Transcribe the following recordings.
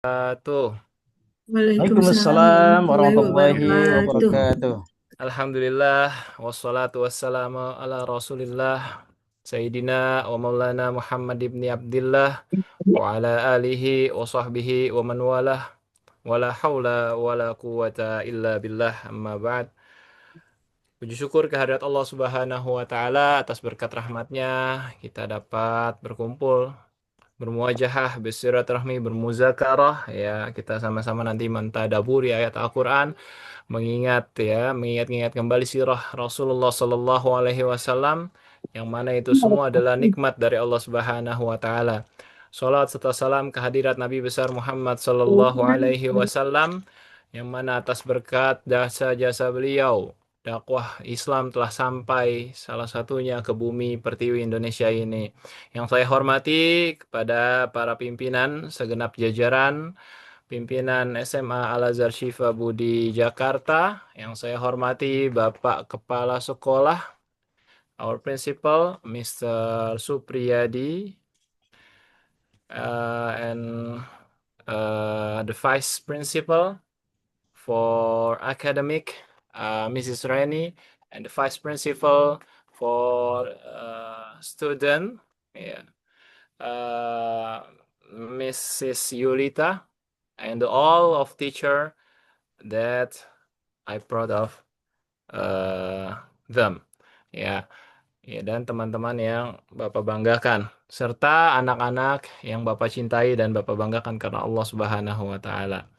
Tuh, Waalaikumsalam Waalaikumsalam warahmatullahi warahmatullahi wabarakatuh. wabarakatuh. Alhamdulillah, wassalatu wassalamu ala rasulillah, Sayyidina wa maulana Muhammad ibn Abdillah, wa ala alihi wa sahbihi wa man walah, wa la hawla wa la quwata illa billah, amma ba'd. Puji syukur kehadirat Allah Subhanahu wa Ta'ala atas berkat rahmatnya kita dapat berkumpul, bermuajahah, bersilaturahmi, bermuzakarah, ya kita sama-sama nanti mentadaburi ayat Al-Quran, mengingat kembali sirah Rasulullah Sallallahu Alaihi Wasallam, yang mana itu semua adalah nikmat dari Allah Subhanahu Wa Taala. Salat serta salam kehadirat Nabi besar Muhammad Sallallahu Alaihi Wasallam, yang mana atas berkat jasa-jasa beliau dakwah Islam telah sampai salah satunya ke bumi pertiwi Indonesia ini. Yang saya hormati kepada para pimpinan segenap jajaran pimpinan SMA Al-Azhar Syifa Budi Jakarta, yang saya hormati Bapak Kepala Sekolah, our Principal, Mr. Supriyadi, and the Vice Principal for Academic, Mrs. Reni, and the Vice Principal for Student, yeah, uh, Mrs. Yulita, and all of teacher that I proud of them. Ya, ya, dan teman-teman yang Bapak banggakan, serta anak-anak yang Bapak cintai dan Bapak banggakan karena Allah Subhanahu wa taala.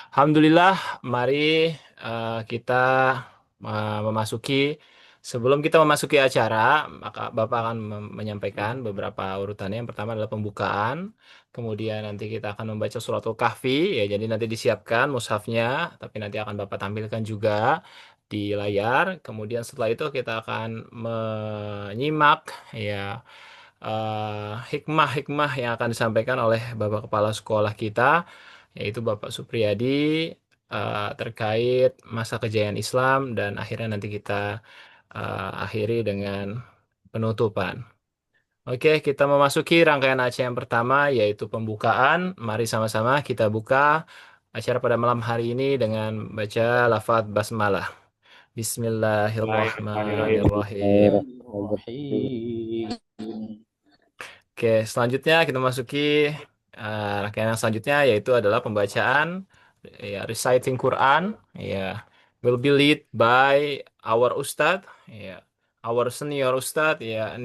Alhamdulillah, mari kita sebelum kita memasuki acara, maka Bapak akan menyampaikan beberapa urutannya. Yang pertama adalah pembukaan, kemudian nanti kita akan membaca suratul Kahfi, ya jadi nanti disiapkan mushafnya, tapi nanti akan Bapak tampilkan juga di layar. Kemudian setelah itu kita akan menyimak ya hikmah-hikmah yang akan disampaikan oleh Bapak Kepala Sekolah kita, yaitu Bapak Supriyadi, terkait masa kejayaan Islam, dan akhirnya nanti kita akhiri dengan penutupan. Oke, kita memasuki rangkaian acara yang pertama, yaitu pembukaan. Mari sama-sama kita buka acara pada malam hari ini dengan baca lafaz basmalah. Bismillahirrahmanirrahim. Bismillahirrahmanirrahim. Oke, selanjutnya kita masuki rangkaian yang selanjutnya, yaitu adalah pembacaan, ya, reciting Quran, ya, will be lead by our Ustadz, ya, our senior Ustadz, ya,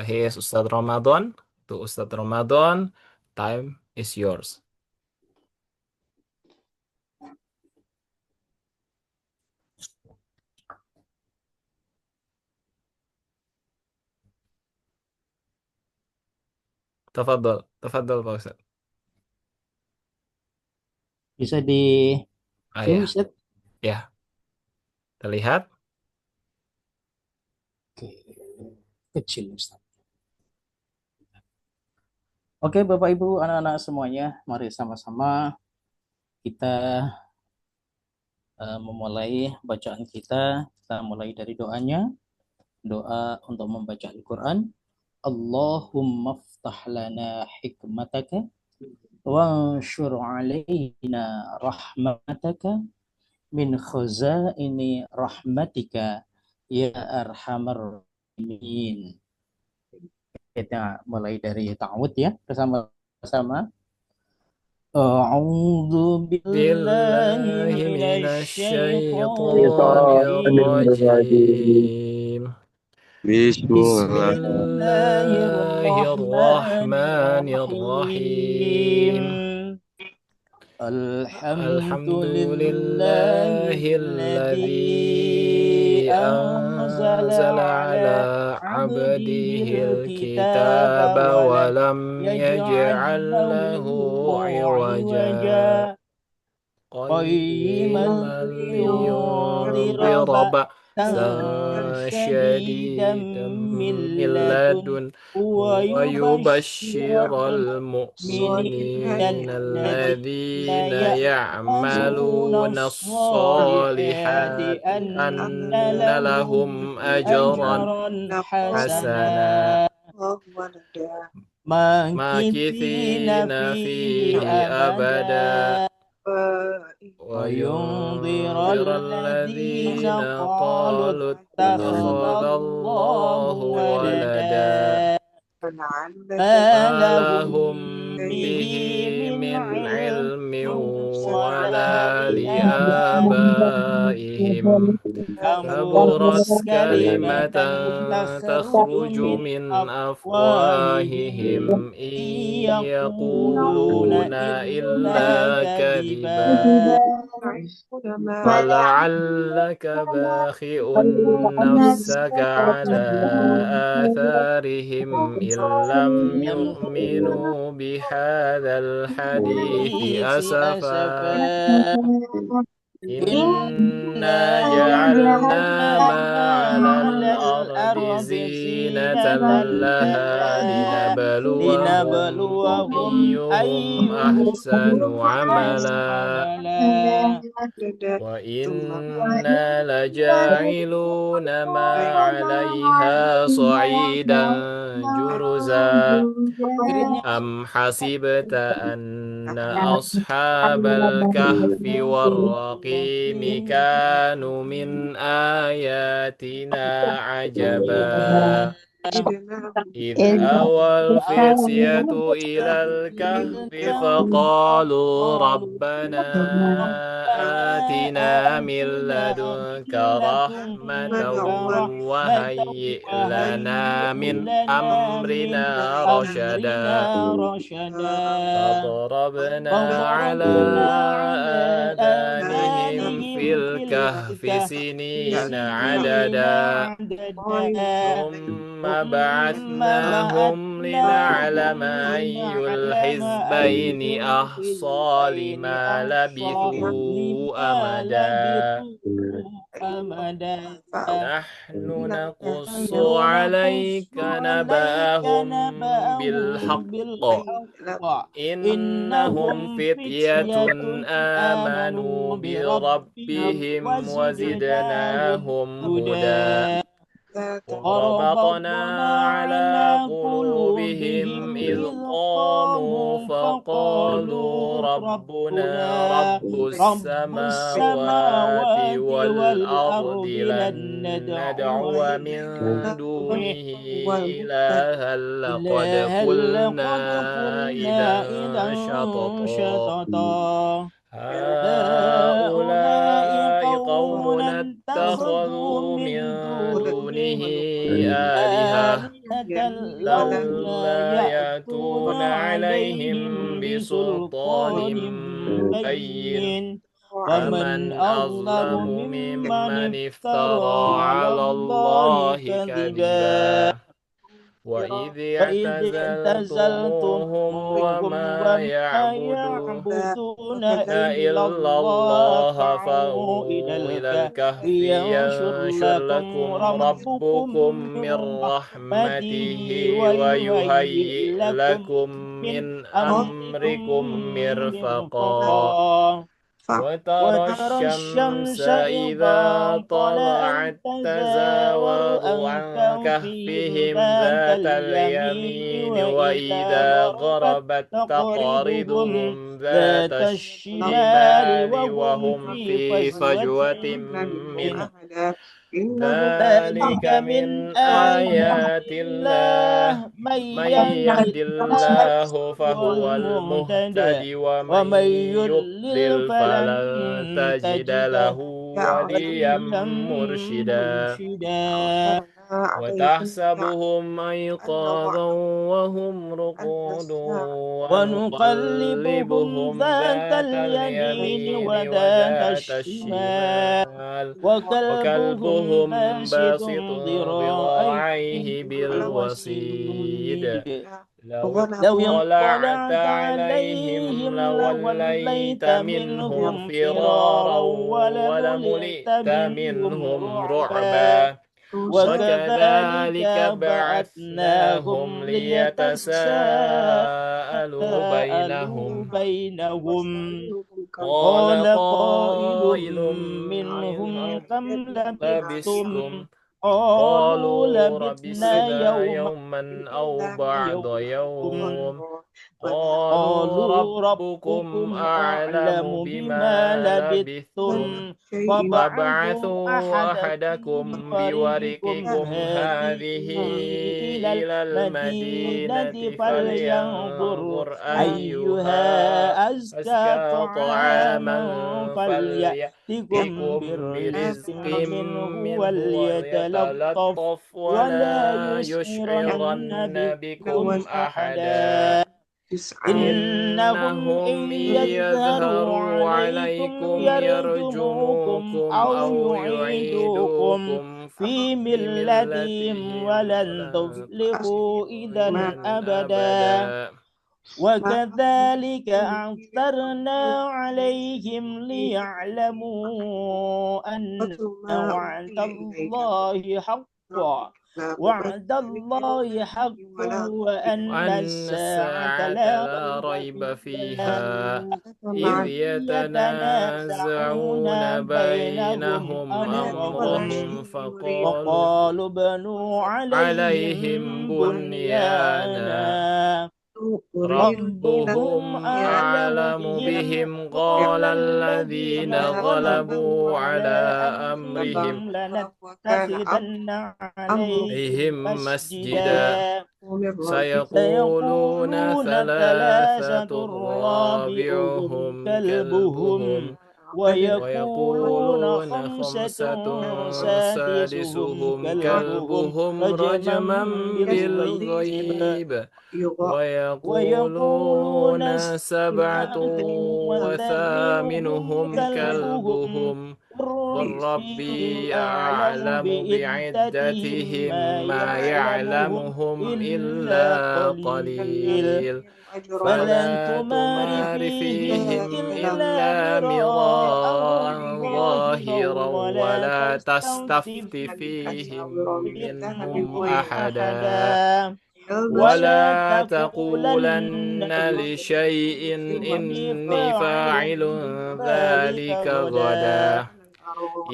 he is Ustadz Ramadan. To Ustadz Ramadan, time is yours. Tafadhol, tafadhol Pak Ustadz. Bisa di zoom, Ya, Ustaz? ya, terlihat. Oke, kecil Ustaz. Oke, Bapak Ibu, anak-anak semuanya, mari sama-sama kita memulai bacaan kita. Kita mulai dari doanya, doa untuk membaca Al-Quran. Allahumma ftah lana hikmataka wanshur alaina rahmataka min khazaini rahmatika ya arhamar rahimin. Kita mulai dari ta'awud ya bersama-sama. A'udzu billahi بالله من الشيطان minasyaitonir الرجيم. بسم Bismillah. الله الرحمن الرحيم. Bismillahirrahmanirrahim. الحمد Alhamdulillahi لله alladzi الذي أنزل anzala على ala عبده abdihil الكتاب kitaba wa lam ولم yaj'al يجعل له lahu عوجا iwaja qayyiman قيما liyunzira لينذر ba'san بأسا syadidan شديدا min من ladun لدن wa ويبشر yubashshiral mu'minina المؤمنين alladhina الذين ya'maluna يعملون as-salihati الصالحات anna أن lahum لهم أجرا ajran hasana. حسنا. ماكثين ماكثين فيه فيه أبدا أبدا وينذر وينذر الذين الذين قالوا قالوا اتخذ اتخذ الله الله ولدا ولدا ما ما لهم لهم به به من من علم علم ولا ولا لآبائهم لآبائهم كبرت كبرت كلمة كلمة تخرج تخرج من من أفواههم أفواههم إن إن يقولون يقولون إلا إلا كذبا كذبا فلعلك باخئ نفسك على آثارهم إن لم يؤمنوا بهذا الحديث أسفا إنا إنا جعلنا جعلنا ما ما على على الأرض الأرض زينة زينة لها لها لنبلوهم لنبلوهم أيهم أيهم أحسن أحسن عملا عملا وإنا لجاعلون ما عليها صعيدا جرزا أم حسبت أن أصحاب الكهف والرقيم كانوا من آياتنا عجبا إذ أوى الفتية إلى الكهف فقالوا ربنا آتنا من لدنك رحمة وهيئ لنا من أمرنا رشدا فضربنا على آذانهم في الكهف سنين عددا ثم بعثناهم لنعلم أي الحزبين أحصى لما لبثوا أمدا نحن نقص عليك نبأهم بالحق إنهم فتية آمنوا بربهم وزدناهم هدى وربطنا على قلوبهم إذ قاموا فقالوا ربنا رب السماوات والأرض لن ندعو من دونه إلها لقد قلنا إذا شططا هؤلاء قومنا اتخذوا من دونه آلهة لولا يأتون عليهم بسلطان بين فمن أظلم ممن افترى على الله كذبا وإذ اعتزلتموهم وما يعبدون إلا الله فأووا إلى الكهف ينشر لكم ربكم من رحمته ويهيئ لكم من أمركم مرفقا وترى الشمس إذا طلعت تزاور عن كهفهم ذات اليمين وإذا غربت تقرضهم ذات الشمال وهم في فجوة منه ذلك من آيات الله من يهد الله فهو المهتد ومن يضلل فلن تجد له وليا مرشدا وتحسبهم أيقاظا وهم رقود ونقلبهم ذات اليمين وذات الشمال وكلبهم باسط ذراعيه بالوصيد لو اطلعت عليهم لوليت منهم فرارا ولملئت منهم رعبا وكذلك بعثناهم ليتساءلوا بينهم قال قائل منهم كم لبثتم قالوا قالوا لبثنا لبثنا يوما يوما أو بعض يوم قالوا قالوا ربكم ربكم أعلم أعلم بما بما لبثتم لبثتم فبعثوا فابعثوا أحدكم أحدكم بورقكم بورقكم هذه هذه إلى إلى المدينة المدينة فلينظر فلينظر أيها أيها أزكى أزكى طعاما طعاما فليأتكم فليأتكم برزق برزق منه منه وليتلطف وليتلطف ولا ولا يشعرن يشعرن بكم بكم أحدا أحدا إنهم إن إنهم إن يظهروا يظهروا عليكم عليكم يرجموكم يرجموكم أو أو يعيدوكم يعيدوكم في في ملتهم ملتهم ولن ولن تفلحوا تفلحوا إذا إذا أبدا أبدا وكذلك أعثرنا عليهم ليعلموا أن وعد الله حق وعد الله حق وأن وأن الساعة الساعة لا لا ريب ريب فيها فيها إذ إذ يتنازعون يتنازعون بينهم بينهم أمرهم أمرهم فقالوا وقالوا بنوا عليهم عليهم بنيانا بنيانا ربهم ربهم أعلم أعلم بهم بهم قال قال الذين الذين غلبوا غلبوا على على أمرهم أمرهم لنتخذن عليهم عليهم مسجدا مسجدا سيقولون سيقولون ثلاثة ثلاثة رابعهم رابعهم كلبهم كلبهم ويقولون ويقولون خمسة خمسة سادسهم سادسهم كلبهم كلبهم رجما رجما بالغيب بالغيب ويقولون ويقولون سبعة سبعة وثامنهم وثامنهم كلبهم كلبهم قل قل ربي ربي أعلم أعلم بعدتهم بعدتهم ما ما يعلمهم يعلمهم إلا إلا قليل قليل فلن فلا تمار تمار فيهم فيهم إلا إلا مراء مراء ظاهرا ظاهرا ولا ولا تستفت تستفت فيهم منهم منهم أحدا أحدا ولا ولا تقولن تقولن لشيء إني إني فاعل فاعل ذلك ذلك غدا غدا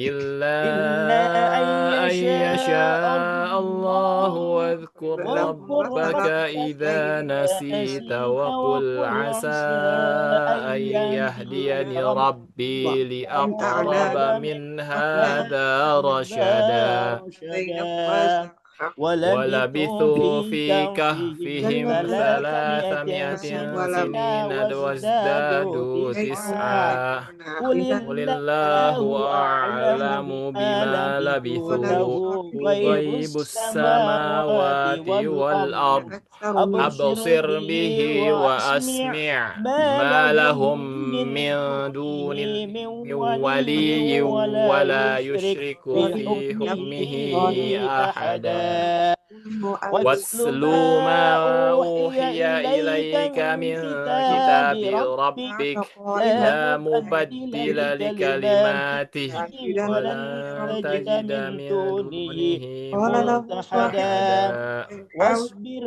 إلا إلا أن أن يشاء يشاء الله الله واذكر واذكر ربك ربك إذا إذا نسيت نسيت وقل وقل عسى عسى أن أن يهديني يهديني ربي ربي لأقرب أقرب من من هذا هذا رشدا رشدا ولبثوا ولبثوا في في كهفهم كهفهم 300 300 سنين سنين وازدادوا وازدادوا تسعا تسعا قل قل الله الله أعلم أعلم بما بما لبثوا له لبثوا غيب غيب السماوات السماوات والأرض والأرض أبصر أبصر به به وأسمع وأسمع ما ما لهم لهم من من دونه دون من من ولي ولي ولا ولا يشرك يشرك في في حكمه حكمه أحدا أحدا واتل واتل ما ما أوحي أوحي إليك إليك من من كتاب كتاب ربك ربك لا لا مبدل مبدل لكلماته لكلماته ولن ولن تجد تجد من من دونه دونه ملتحدا ملتحدا واصبر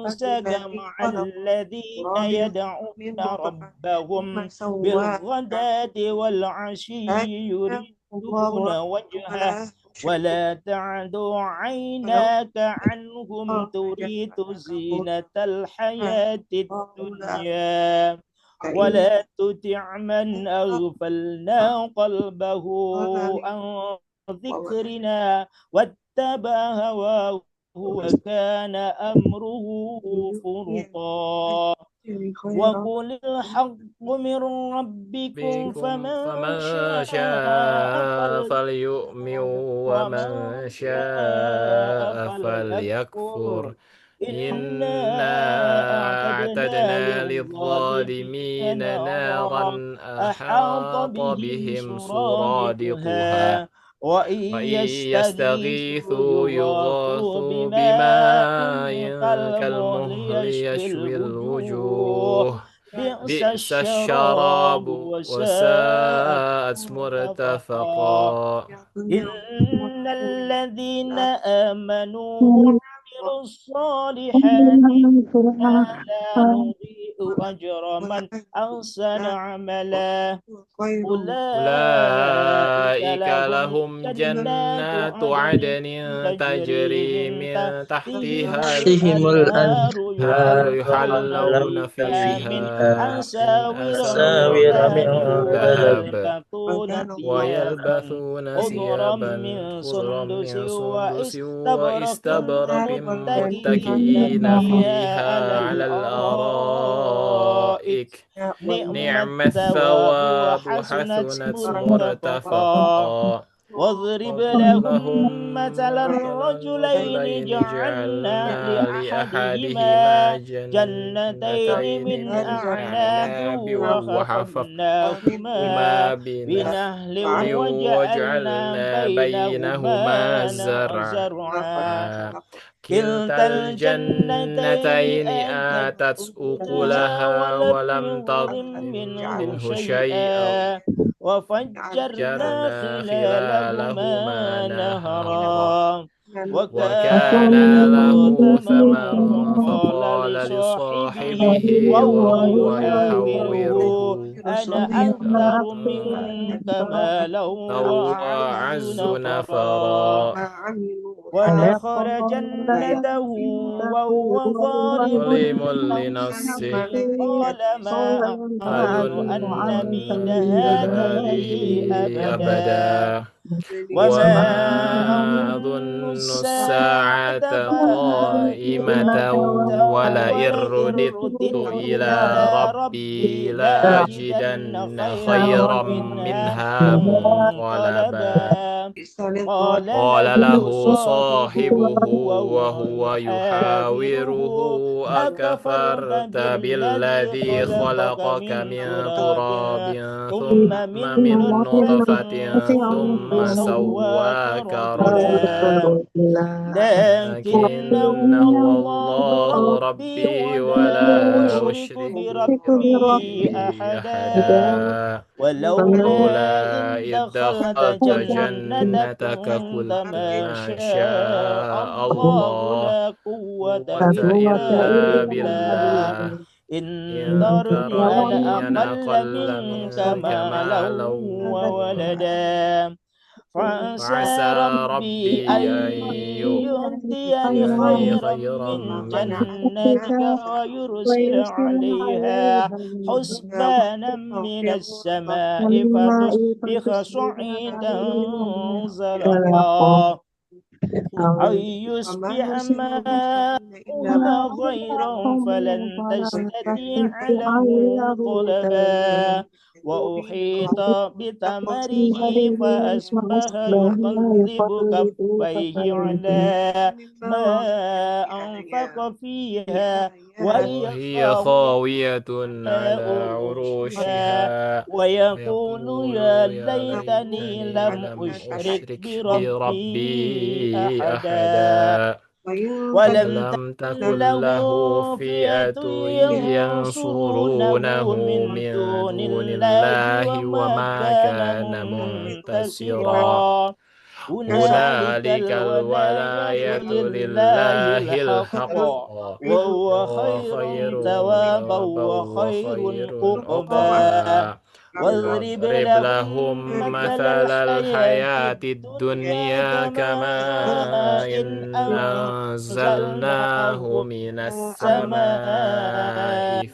نفسك مع الذين يدعون ربهم بالغداة والعشي يريدون وجهه ولا تعد عيناك عنهم تريد زينة الحياة الدنيا ولا تطع من أغفلنا قلبه عن ذكرنا واتبع هواه وكان أمره فرطا وقل الحق من ربكم بكم فمن فمن شاء شاء فليؤمن فليؤمن ومن ومن شاء شاء فليكفر فليكفر إنا إنا أعتدنا أعتدنا للظالمين للظالمين نارا نارا أحاط أحاط بهم بهم سرادقها سرادقها وإن وإن يستغيثوا يستغيثوا يغاثوا يغاثوا بماء بماء كالمهل كالمهل يشوي يشوي الوجوه الوجوه بئس بئس الشراب الشراب وساءت وساءت مرتفقا مرتفقا إن الذين آمنوا وعملوا الصالحات إنا لا نضيء أجر من أحسن عملا أولئك لهم جنات عدن تجري من تحتها تحتهم الأنهار الأنهار يحلون يحلون فيها فيها من أساور أساور أساور من من من ذهب ذهب ويلبثون خضرا ثيابا من خضرا سندس من سندس واستبرق واستبرق متكئين متكئين فيها فيها على على الأرائك الأرائك نعم نعم الثواب الثواب وحسنت وحسنت مرتفقا مرتفقا واضرب واضرب لهم لهم مثل مثل الرجلين الرجلين جعلنا جعلنا لأحدهما لأحدهما جنتين جنتين من من أعناب أعناب وحففناهما وحففناهما بنهل بنخل وجعلنا وجعلنا بينهما بينهما زرعا زرعا كلتا كلتا الجنتين الجنتين آتت آتت أكلها أكلها ولم ولم يظلم تظلم منه منه شيئا شيئا وفجرنا جرنا خلالهما خلالهما نهرا نهرا وكان وكان له له ثمر ثمر فقال فقال لصاحبه لصاحبه وهو وهو يحاوره يحوره أنا أكثر منك مالا وأعز وأعز نفرا نفرا ودخل جنته وهو ظالم ظلم لنفسه لنفسه قال ما أظن أن أظن تبيد أن هذه هذه أبدا أبدا وما وما أظن أظن الساعة الساعة قائمة قائمة ولئن ولئن رددت رددت إلى إلى ربي ربي لأجدن لأجدن خيرا خيرا منها منها منقلبا منقلبا قال قال له له صاحبه صاحبه وهو وهو يحاوره يحاوره أكفرت أكفرت بالذي بالذي خلقك خلقك من من تراب تراب ثم ثم من من نطفة نطفة ثم ثم سواك سواك رجلا رجلا لكنه لكنه الله الله ربي ربي ولا ولا أشرك أشرك بربي بربي أحدا أحدا ولولا لولا إن إذ دخلت دخلت جنتك جنتك قلت قلت ما ما شاء شاء الله الله لا قوة قوة إلا إلا بالله بالله إن إن ترني أنا ترني أنا أقل أقل منك منك مالا مالا وولدا فعسى فعسى ربي أن ربي أن يؤتيني يؤتيني خيرا خيرا من من جنتك ويرسل عليها حسبانا من السماء فتصبح صعيدا زلقا أو يصبح ماؤها غيرا فلن تستطيع له طلبا وأحيط بثمره فأصبح يقلب كفيه على ما أنفق فيها وهي وهي خاوية خاوية على عروشها عروشها ويقول يا ويقول يا ليتني ليتني لم لم أشرك أشرك بربي بربي أحدا أحدا ولم ولم تكن تكن له له فئة فئة ينصرونه ينصرونه من من دون دون الله الله وما وما كان كان منتصرا منتصرا هنالك هنالك الولاية الولاية لله لله الحق الحق وهو وهو خير خير ثوابا ثوابا وخير وخير عقبا عقبا واضرب واضرب لهم لهم مثل مثل الحياة الحياة الدنيا الدنيا كماء كماء إن أنزلناه أنزلناه من من السماء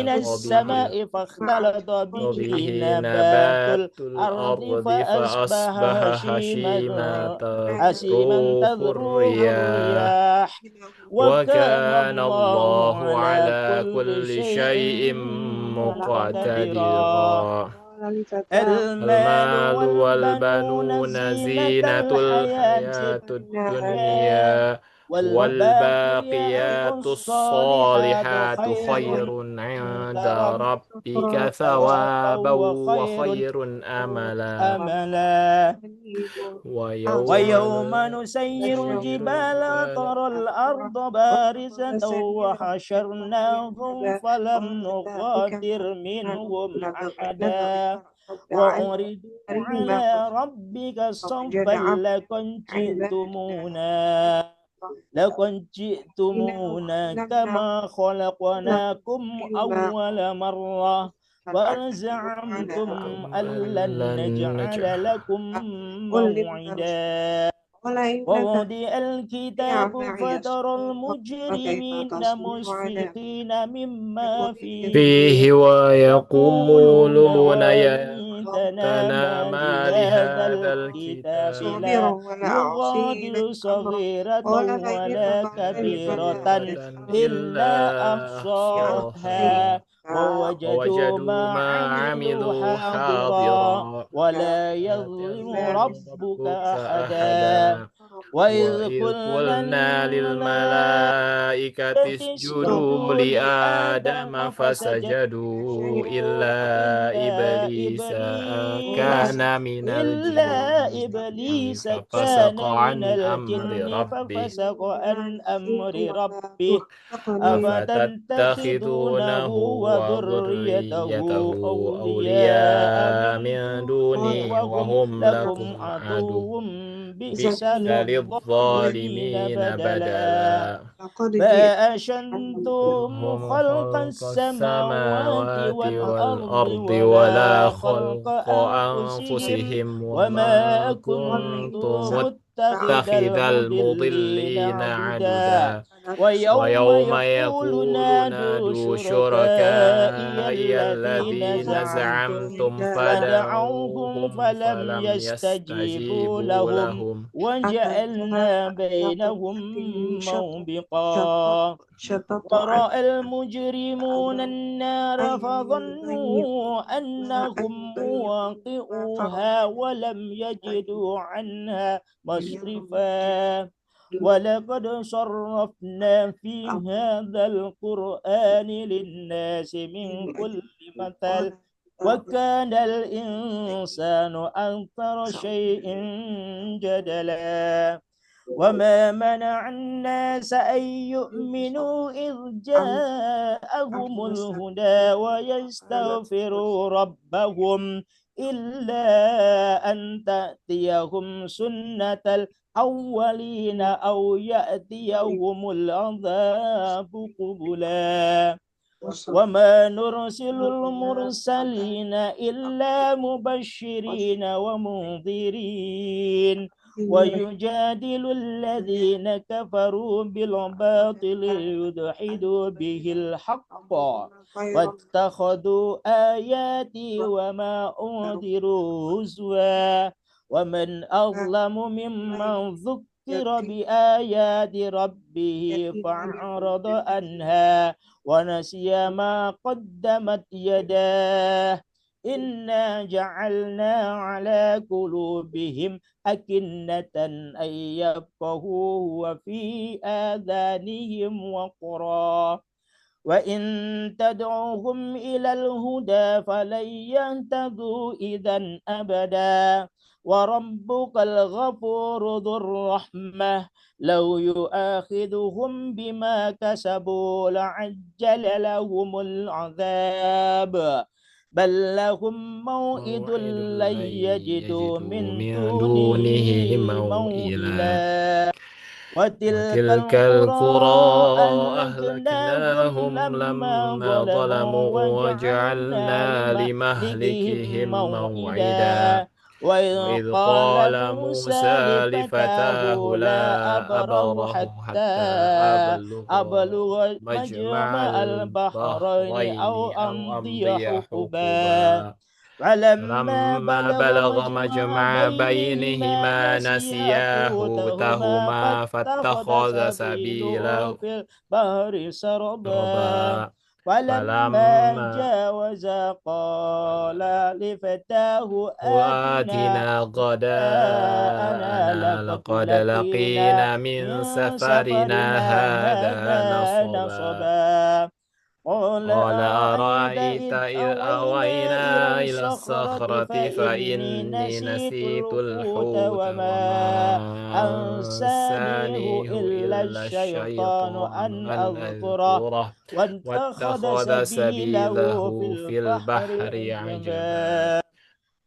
السماء فاختلط به به نبات نبات الأرض الأرض فأصبح فأصبح هشيما هشيما هشيما تذروه تذروه الرياح الرياح وكان وكان الله الله على على كل كل شيء شيء مقتدرا مقتدرا المال المال والبنون والبنون زينة زينة الحياة الحياة الدنيا الدنيا والباقيات والباقيات الصالحات الصالحات خير خير عند عند ربك ربك ثوابا ثوابا وخير وخير أملا أملا ويوم ويوم نسير نسير الجبال الجبال ترى الأرض بارزة وحشرناهم فلم نغادر منهم أحدا وعرضوا على ربك صفا لقد جئتمونا لقد جئتمونا كما خلقناكم أول مرة وزعمتم أن لن نجعل لكم موعدا ووضع الكتاب فترى المجرمين مشفقين مما فيه ويقولون يا ليتنا ما لهذا الكتاب لا يغادر صغيرة ولا كبيرة إلا أحصاها ووجدوا ما عملوا حاضرا ولا يظلم ربك أحدا وإذ قلنا للملائكة اسجدوا لآدم فسجدوا إلا إبليس كان من الجن ففسق عن أمر ربه أفتتخذونه وذريته أولياء من دوني وهم لكم عدو بئس للظالمين بدلا ما أشهدتم خلق السماوات والأرض ولا خلق أنفسهم وما كنتم متخذ المضلين عددا ويوم يقول نادوا شركائي الذين زعمتم فدعوهم فلم يستجيبوا لهم وجعلنا بينهم موبقا ورأى المجرمون النار فظنوا أنهم مواقعوها ولم يجدوا عنها مصرفا ولقد صرفنا في هذا القرآن للناس من كل مثل وكان الإنسان أكثر شيء جدلا وما منع الناس أن يؤمنوا إذ جاءهم الهدى ويستغفروا ربهم إلا أن تأتيهم سنة الأولين أو يأتيهم العذاب قبلا وما نرسل المرسلين إلا مبشرين ومنذرين ويجادل الذين كفروا بالباطل ليدحدوا به الحق واتخذوا آياتي وما أنذروا هزوا ومن أظلم ممن ذكر بآيات ربه فأعرض عنها ونسي ما قدمت يداه إنا جعلنا على قلوبهم أكنة أن يفقهوه وفي آذانهم وقرا وإن تدعوهم إلى الهدى فلن يهتدوا إذا أبدا وربك الغفور ذو الرحمة لو يؤاخذهم بما كسبوا لعجل لهم العذاب بل لهم موئد لن يجدوا من دونه موئلا وتلك القرى أهلكناهم لما ظلموا وجعلنا لمهلكهم موعدا وإذ قال موسى لفتاه لا أبرح حتى أبلغ مجمع البحرين أو أمضي حقبا فلما بلغ مجمع بينهما نسيا حوتهما فاتخذ سبيله في البحر سربا فلما جاوز قال لفتاه آتنا غداءنا لقد لقينا من سفرنا هذا نصبا قال أرأيت إذ أوينا إلى الصخرة فإني نسيت الحوت وما أنسانيه إلا الشيطان أن أذكره واتخذ سبيله في البحر عجبا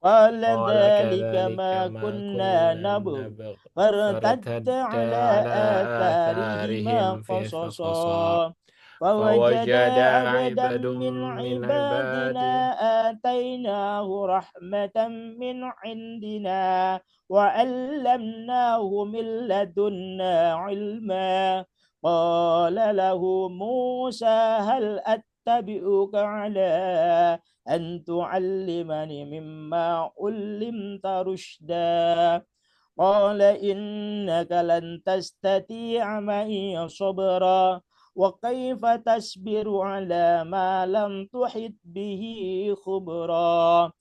قال قال ذلك كذلك ما ما كنا كنا نبغ نبغ فارتد فارتد على على آثارهما آثارهم في قصصا قصصا فوجد فوجد عبدا عبد من من عبادنا عباد آتيناه رحمة من عندنا وعلمناه من لدنا علما قال له موسى هل أتبعك على أن تعلمني مما علمت رشدا قال إنك لن تستطيع معي صبرا وكيف تصبر على ما لم تحط به خبرا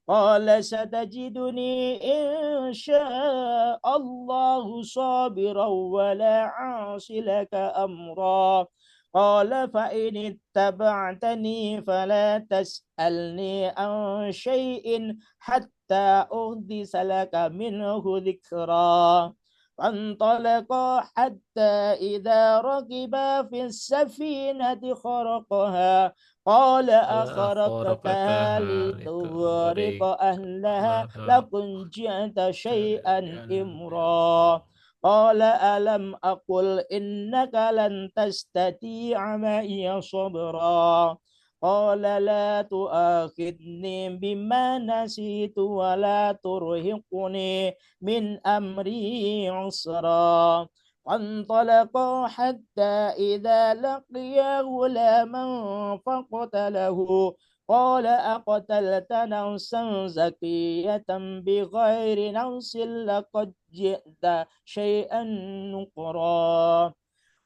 قال ستجدني إن شاء الله صابرا ولا عاصي لك أمرا قال فإن اتبعتني فلا تسألني عن شيء حتى أحدث لك منه ذكرا فانطلقا حتى إذا ركبا في السفينة خرقها قال أخرقتها خرقتها لتغرق لتغرق أهلها لها لقد جئت شيئا إمرا قال ألم أقل إنك لن تستطيع معي صبرا قال لا تؤاخذني بما نسيت ولا ترهقني من أمري عسرا فانطلقا حتى إذا لقيا غلاما فقتله قال أقتلت نفسا زكية بغير نفس لقد جئت شيئا نكرا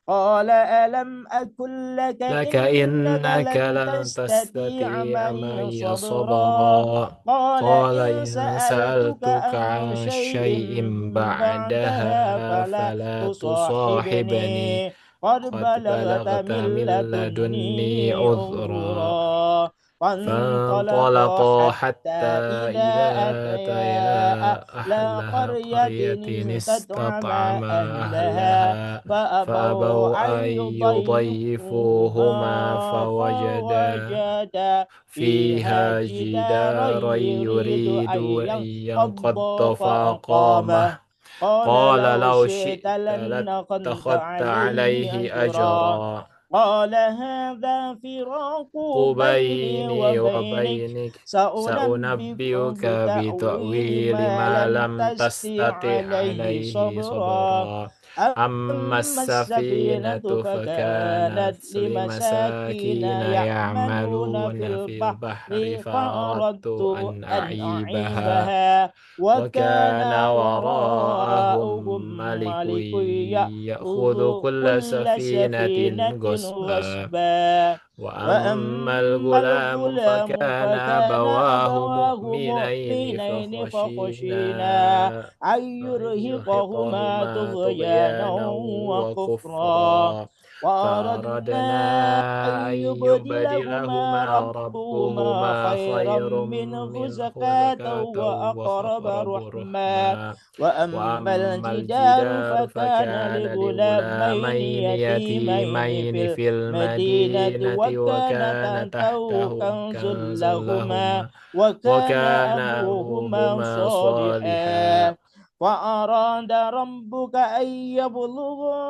قال ألم أكن لك لك إنك إنك لن لن تستطيع تستطيع معي معي صبرا صبرا قال قال إن إن سألتك سألتك عن عن شيء شيء بعدها بعدها فلا فلا تصاحبني تصاحبني قد قد بلغت بلغت من من لدني لدني عذرا عذرا فانطلقا فانطلقا حتى حتى إذا إذا أتيا أتيا أهل أهلها قرية قرية استطعما استطعما أهلها أهلها فأبوا أن فأبوا أن يضيفوهما يضيفوهما فوجدا فوجدا فيها فيها جدارا جدارا يريد يريد أن أن ينقض ينقض فأقامه فأقامه قال قال لو لو شئت شئت لاتخذت لاتخذت عليه عليه أجرا أجرا قال هذا فراق بيني بيني وبينك وبينك سأنبئك سأنبئك بتأويل بتأويل ما ما لم لم تستطع تستطع عليه عليه صبرا صبرا أما أما السفينة السفينة فكانت فكانت لمساكين لمساكين يعملون في يعملون في البحر البحر فأردت فأردت أن أن أعيبها أعيبها وكان وكان وراءهم وراءهم ملك ملك يأخذ يأخذ كل كل سفينة سفينة غصبا غصبا وأما وأما الغلام الغلام فكان فكان أبواه أبواه مؤمنين مؤمنين فخشينا فخشينا أن أن يرهقهما يرهقهما طغيانا طغيانا وكفرا وكفرا وأردنا فأردنا أن أن يبدلهما يبدلهما ربهما ربهما خيرا خير منه منه زكاة زكاة وأقرب وأقرب رحما رحما وأما وأما الجدار الجدار فكان فكان لغلامين لغلامين يتيمين يتيمين في في المدينة المدينة وكان وكان تحته تحته كنز كنز لهما لهما وكان وكان أبوهما أبوهما صالحا صالحا فأراد ربك أن يبلغا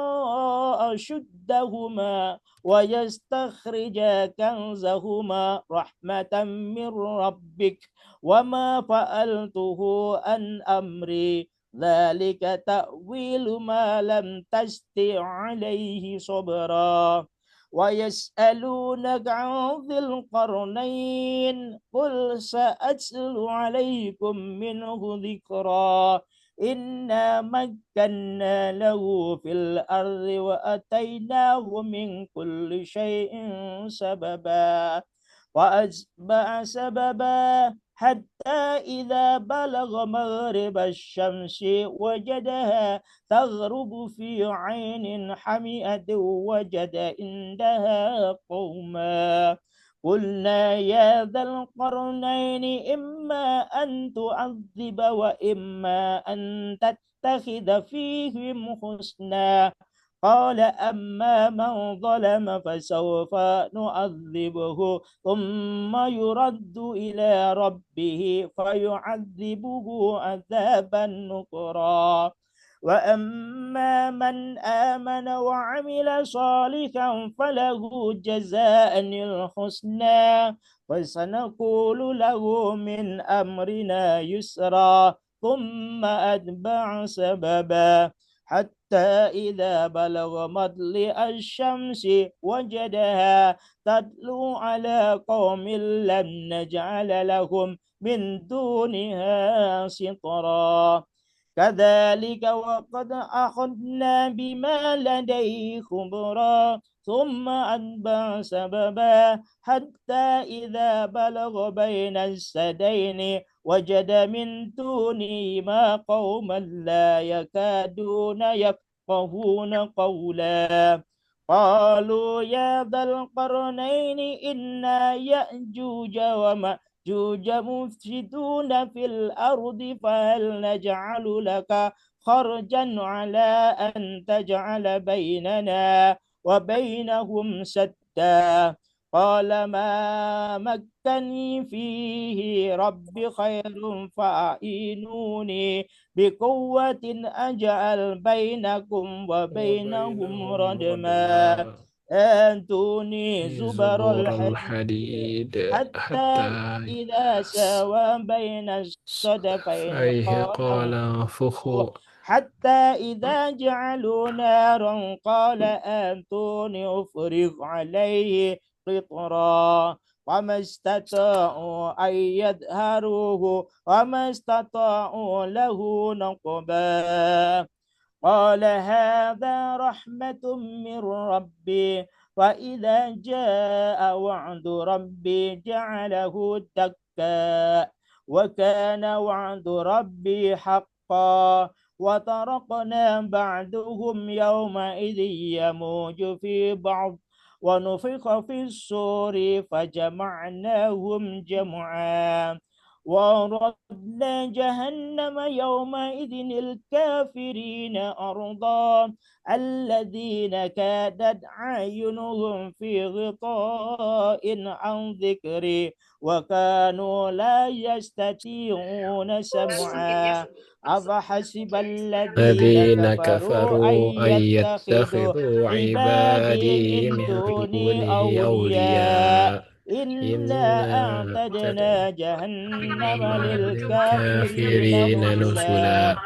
أشدهما ويستخرج كنزهما رحمة من ربك وما فعلته عن أمري ذلك تأويل ما لم تستطع عليه صبرا ويسألونك عن ذي القرنين قل سأتلو عليكم منه ذكرا إنا مكنا له في الأرض وأتيناه من كل شيء سببا وأتبع سببا حتى إذا بلغ مغرب الشمس وجدها تغرب في عين حمئة وجد عندها قوما قلنا يا ذا القرنين إما أن تعذب وإما أن تتخذ فيهم حسنا قال أما من ظلم فسوف نعذبه ثم يرد إلى ربه فيعذبه عذابا نكرا وأما من آمن وعمل صالحا فله جزاء الحسنى وسنقول له من أمرنا يسرا ثم أتبع سببا حتى إذا بلغ مطلع الشمس وجدها تتلو على قوم لم نجعل لهم من دونها سطرا كذلك وقد أخذنا بما لديه خبرا ثم أتبع سببا حتى إذا بلغ بين السدين وجد من دونهما قوما لا يكادون يفقهون قولا قالوا يا ذا القرنين إنا يأجوج ومأجوج مفسدون في الأرض فهل نجعل لك خرجا على أن تجعل بيننا وبينهم سدا قال ما مكني فيه رب خير فأعينوني بقوة أجعل بينكم وبينهم ردما آتوني زبر زبر الحديد الحديد حتى حتى إذا ساوى بين الصدفين فيه قال قال انفخوا انفخوا حتى إذا جعلوا نارا قال آتوني أفرغ عليه قطرا وما استطاعوا أن يظهروه وما استطاعوا له نقبا قال هذا رحمة من ربي وإذا جاء وعد ربي جعله دكا وكان وعد ربي حقا وتركنا بعدهم يومئذ يموج في بعض ونفخ في الصور فجمعناهم جمعا وردنا جهنم يومئذ الكافرين أرضا الذين كادت أعينهم في غطاء عن ذكري وكانوا لا يستطيعون سمعا أفحسب الذين الذين كفروا أن كفروا أن يتخذوا يتخذوا عبادي عبادي من من دوني دونه أولياء أولياء إنا إنا أعتدنا جهنم للكافرين للكافرين نزلا نزلا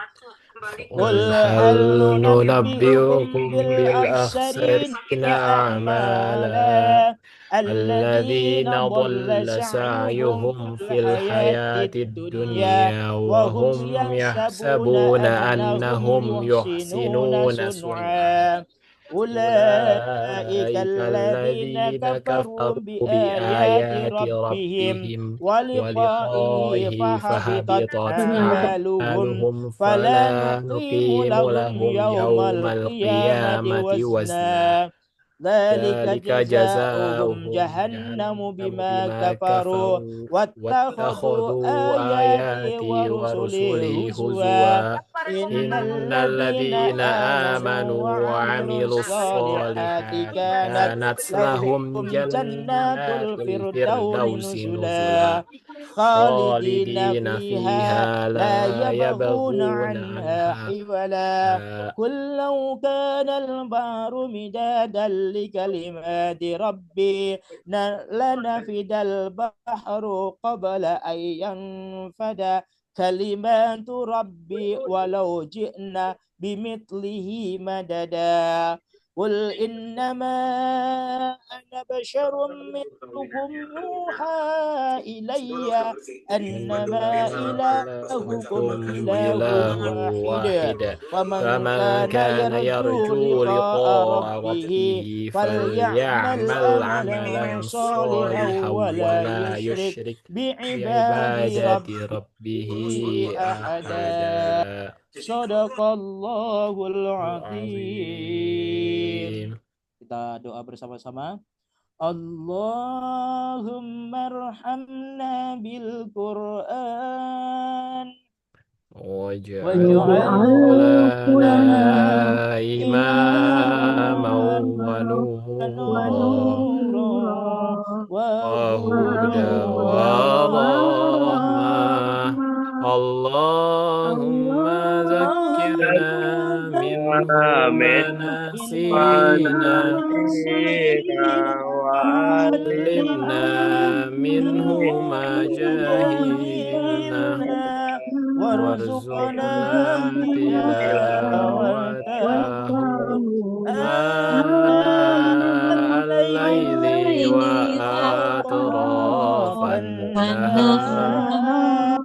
قل قل هل هل ننبئكم ننبئكم بالأخسرين بالأخسرين أعمالا أعمالا الذين الذين ضل ضل سعيهم في سعيهم في الحياة الحياة الدنيا الدنيا وهم وهم يحسبون يحسبون أنهم أنهم يحسنون يحسنون صنعا صنعا أولئك أولئك الذين الذين كفروا كفروا بآيات بآيات ربهم ربهم ولقائه ولقائه فحبطت فهبطت أعمالهم أعمالهم فلا فلا نقيم نقيم لهم لهم يوم يوم القيامة القيامة وزنا وزنا ذلك ذلك جزاؤهم جزاؤهم جهنم جهنم بما بما كفروا كفروا واتخذوا واتخذوا آياتي آياتي ورسلي ورسلي هزوا هزوا إن إن الذين الذين آمنوا آمنوا وعملوا وعملوا الصالحات الصالحات كانت كانت لهم لهم جنات جنات الفردوس الفردوس نزلا نزلا خالدين خالدين فيها فيها لا لا يبغون يبغون عنها عنها حولا قل لو كان البحر مدادا لكلمات ربي لنفد البحر قبل أن ينفد كلمات ربي ولو جئنا بمثله مددا قل إنما أنا بشر مثلكم يوحى إلي أنما إلهكم إلهكم إله إله واحد واحد فمن فمن كان كان يرجو يرجو لقاء لقاء ربه ربه فليعمل فليعمل عملا عملا صالحا صالحا ولا ولا يشرك يشرك بعباد بعبادة ربه ربه أحدا أحدا صدق الله العظيم. العظيم. Kita doa bersama-sama. Allahumma arhamna bil Qur'an واجعله waj'alhu لنا lana إماما ونورا وهدى وهدى ورحمة ورحمة اللهم ذكرنا اللهم منه ما آمين نسينا ونسينا وعلمنا منه منه ما ما جهلنا جهلنا وارزقنا وارزقنا تلاوته تلاوته آناء آناء الليل الليل وأطراف وأطراف النهار النهار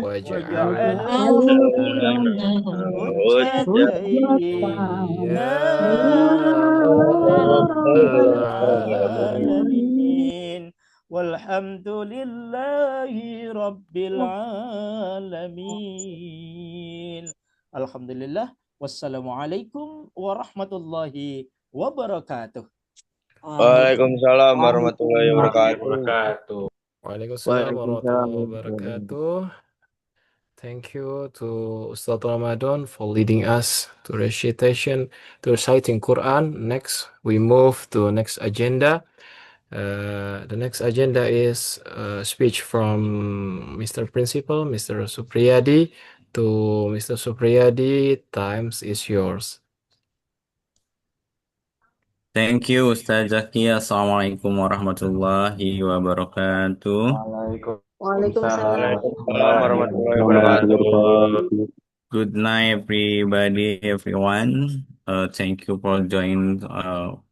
وجعلنا وجعلنا هجتين يا رب يا رب العالمين. العالمين والحمد لله رب العالمين. Alhamdulillah. Wassalamualaikum warahmatullahi wabarakatuh. Waalaikumsalam warahmatullahi wabarakatuh. Waalaikumsalam warahmatullahi wabarakatuh. Thank you to Ustaz Ramadan for leading us to reciting Quran. Next, we move to next agenda. The next agenda is a speech from Mr. Principal, Mr. Supriyadi. To Mr. Supriyadi, times is yours. Thank you, Ustaz Zaki. Assalamualaikum warahmatullahi wabarakatuh. Waalaikumsalam. Waalaikumsalam warahmatullahi wabarakatuh. Good night, everybody, everyone. Thank you for joining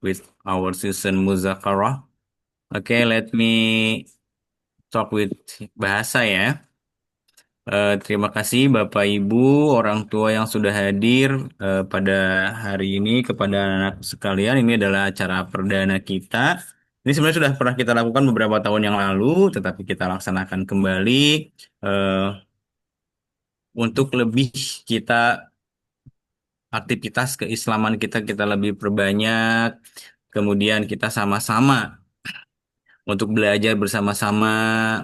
with our season Muzakarah. Okay, let me talk with bahasa ya. Terima kasih Bapak Ibu, orang tua yang sudah hadir pada hari ini kepada anak sekalian. Ini adalah acara perdana kita. Ini sebenarnya sudah pernah kita lakukan beberapa tahun yang lalu, tetapi kita laksanakan kembali eh, untuk lebih kita aktivitas keislaman kita lebih perbanyak. Kemudian kita sama-sama untuk belajar bersama-sama,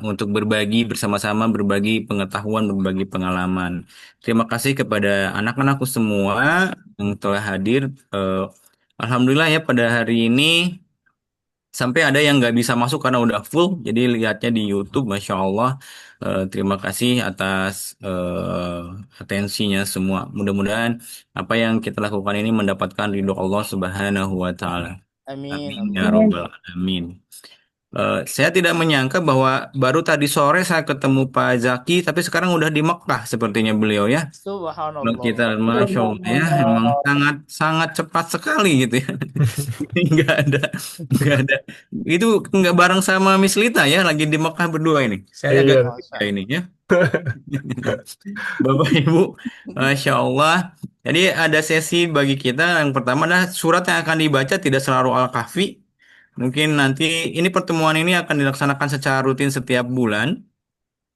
untuk berbagi bersama-sama, berbagi pengetahuan, berbagi pengalaman. Terima kasih kepada anak-anakku semua yang telah hadir. Alhamdulillah ya pada hari ini sampai ada yang nggak bisa masuk karena udah full. Jadi lihatnya di YouTube, Masya Allah. Terima kasih atas atensinya semua. Mudah-mudahan apa yang kita lakukan ini mendapatkan ridho Allah Subhanahu wa Ta'ala. Amin. Amin ya Rabbal Alamin. Saya tidak menyangka bahwa baru tadi sore saya ketemu Pak Zaki, tapi sekarang udah di Mekah sepertinya beliau ya. Kalau kita, Subhanallah. Masya Allah ya, emang sangat sangat cepat sekali gitu ya. Nggak ada, nggak ada. Itu nggak bareng sama Miss Lita ya, lagi di Mekah berdua ini. Saya agak Iya. kaget ya ini ya. Bapak Ibu, Masya Allah. Jadi ada sesi bagi kita. Yang pertama adalah surat yang akan dibaca tidak selalu Al-Kahfi. Mungkin nanti ini pertemuan ini akan dilaksanakan secara rutin setiap bulan.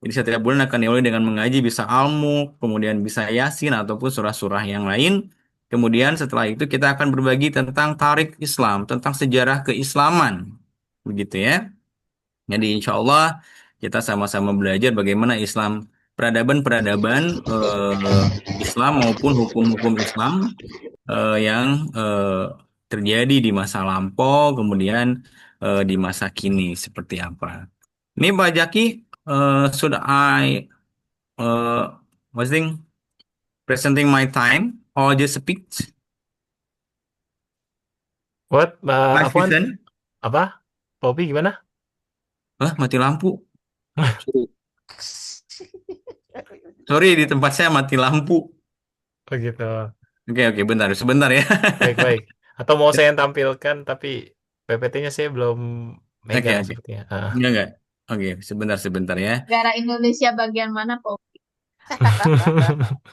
Jadi setiap bulan akan diawali dengan mengaji bisa Al-Mulk, kemudian bisa Yasin ataupun surah-surah yang lain. Kemudian setelah itu kita akan berbagi tentang tarikh Islam, tentang sejarah keislaman. Begitu ya. Jadi insya Allah kita sama-sama belajar bagaimana Islam, peradaban-peradaban Islam maupun hukum-hukum Islam yang terjadi di masa lampau, kemudian di masa kini seperti apa. Ini Pak Jaki, sudah was presenting my time or just speak? What? Mas Afwan? Vincent? Apa? Popi gimana? Mati lampu. Sorry, di tempat saya mati lampu. Oh gitu. Oke, bentar, sebentar ya. Baik. Atau mau saya tampilkan, tapi PPT-nya saya belum megang Oke. sepertinya. Enggak. Oke, sebentar ya. Negara Indonesia bagian mana, Pop?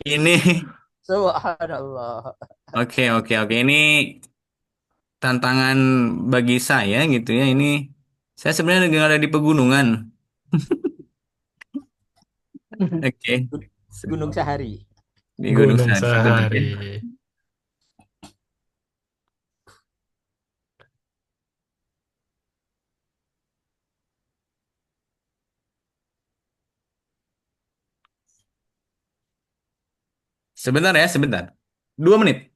Ini, Subhanallah. oke. Ini tantangan bagi saya gitu ya. Ini saya sebenarnya lagi ada di pegunungan. Oke, Gunung Sahari. di Gunung Gunung Sahari. Sebentar Sahari. ya. Sebentar. 2 menit.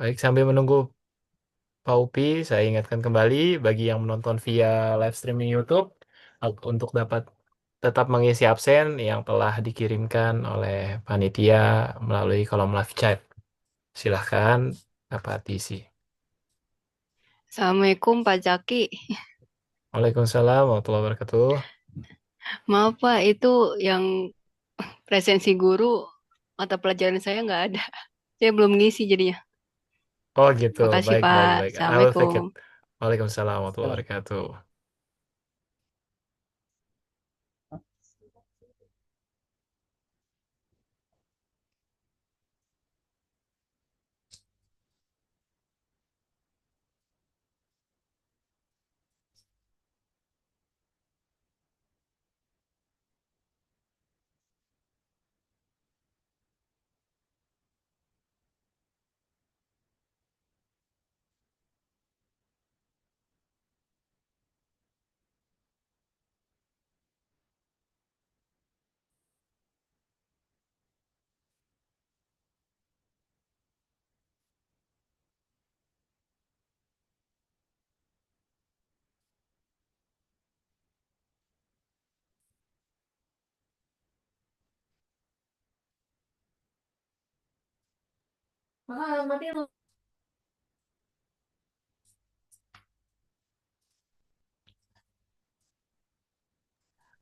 Baik, sambil menunggu Pak Upi, saya ingatkan kembali bagi yang menonton via live streaming YouTube untuk dapat tetap mengisi absen yang telah dikirimkan oleh panitia melalui kolom live chat. Silahkan dapat isi. Assalamualaikum Pak Zaki. Waalaikumsalam warahmatullahi wabarakatuh. Maaf Pak, itu yang presensi guru mata pelajaran saya nggak ada. Saya belum ngisi jadinya. Oh gitu, Makasih baik, baik, Pak. baik. I will take it. Assalamualaikum. Waalaikumsalam warahmatullahi wabarakatuh.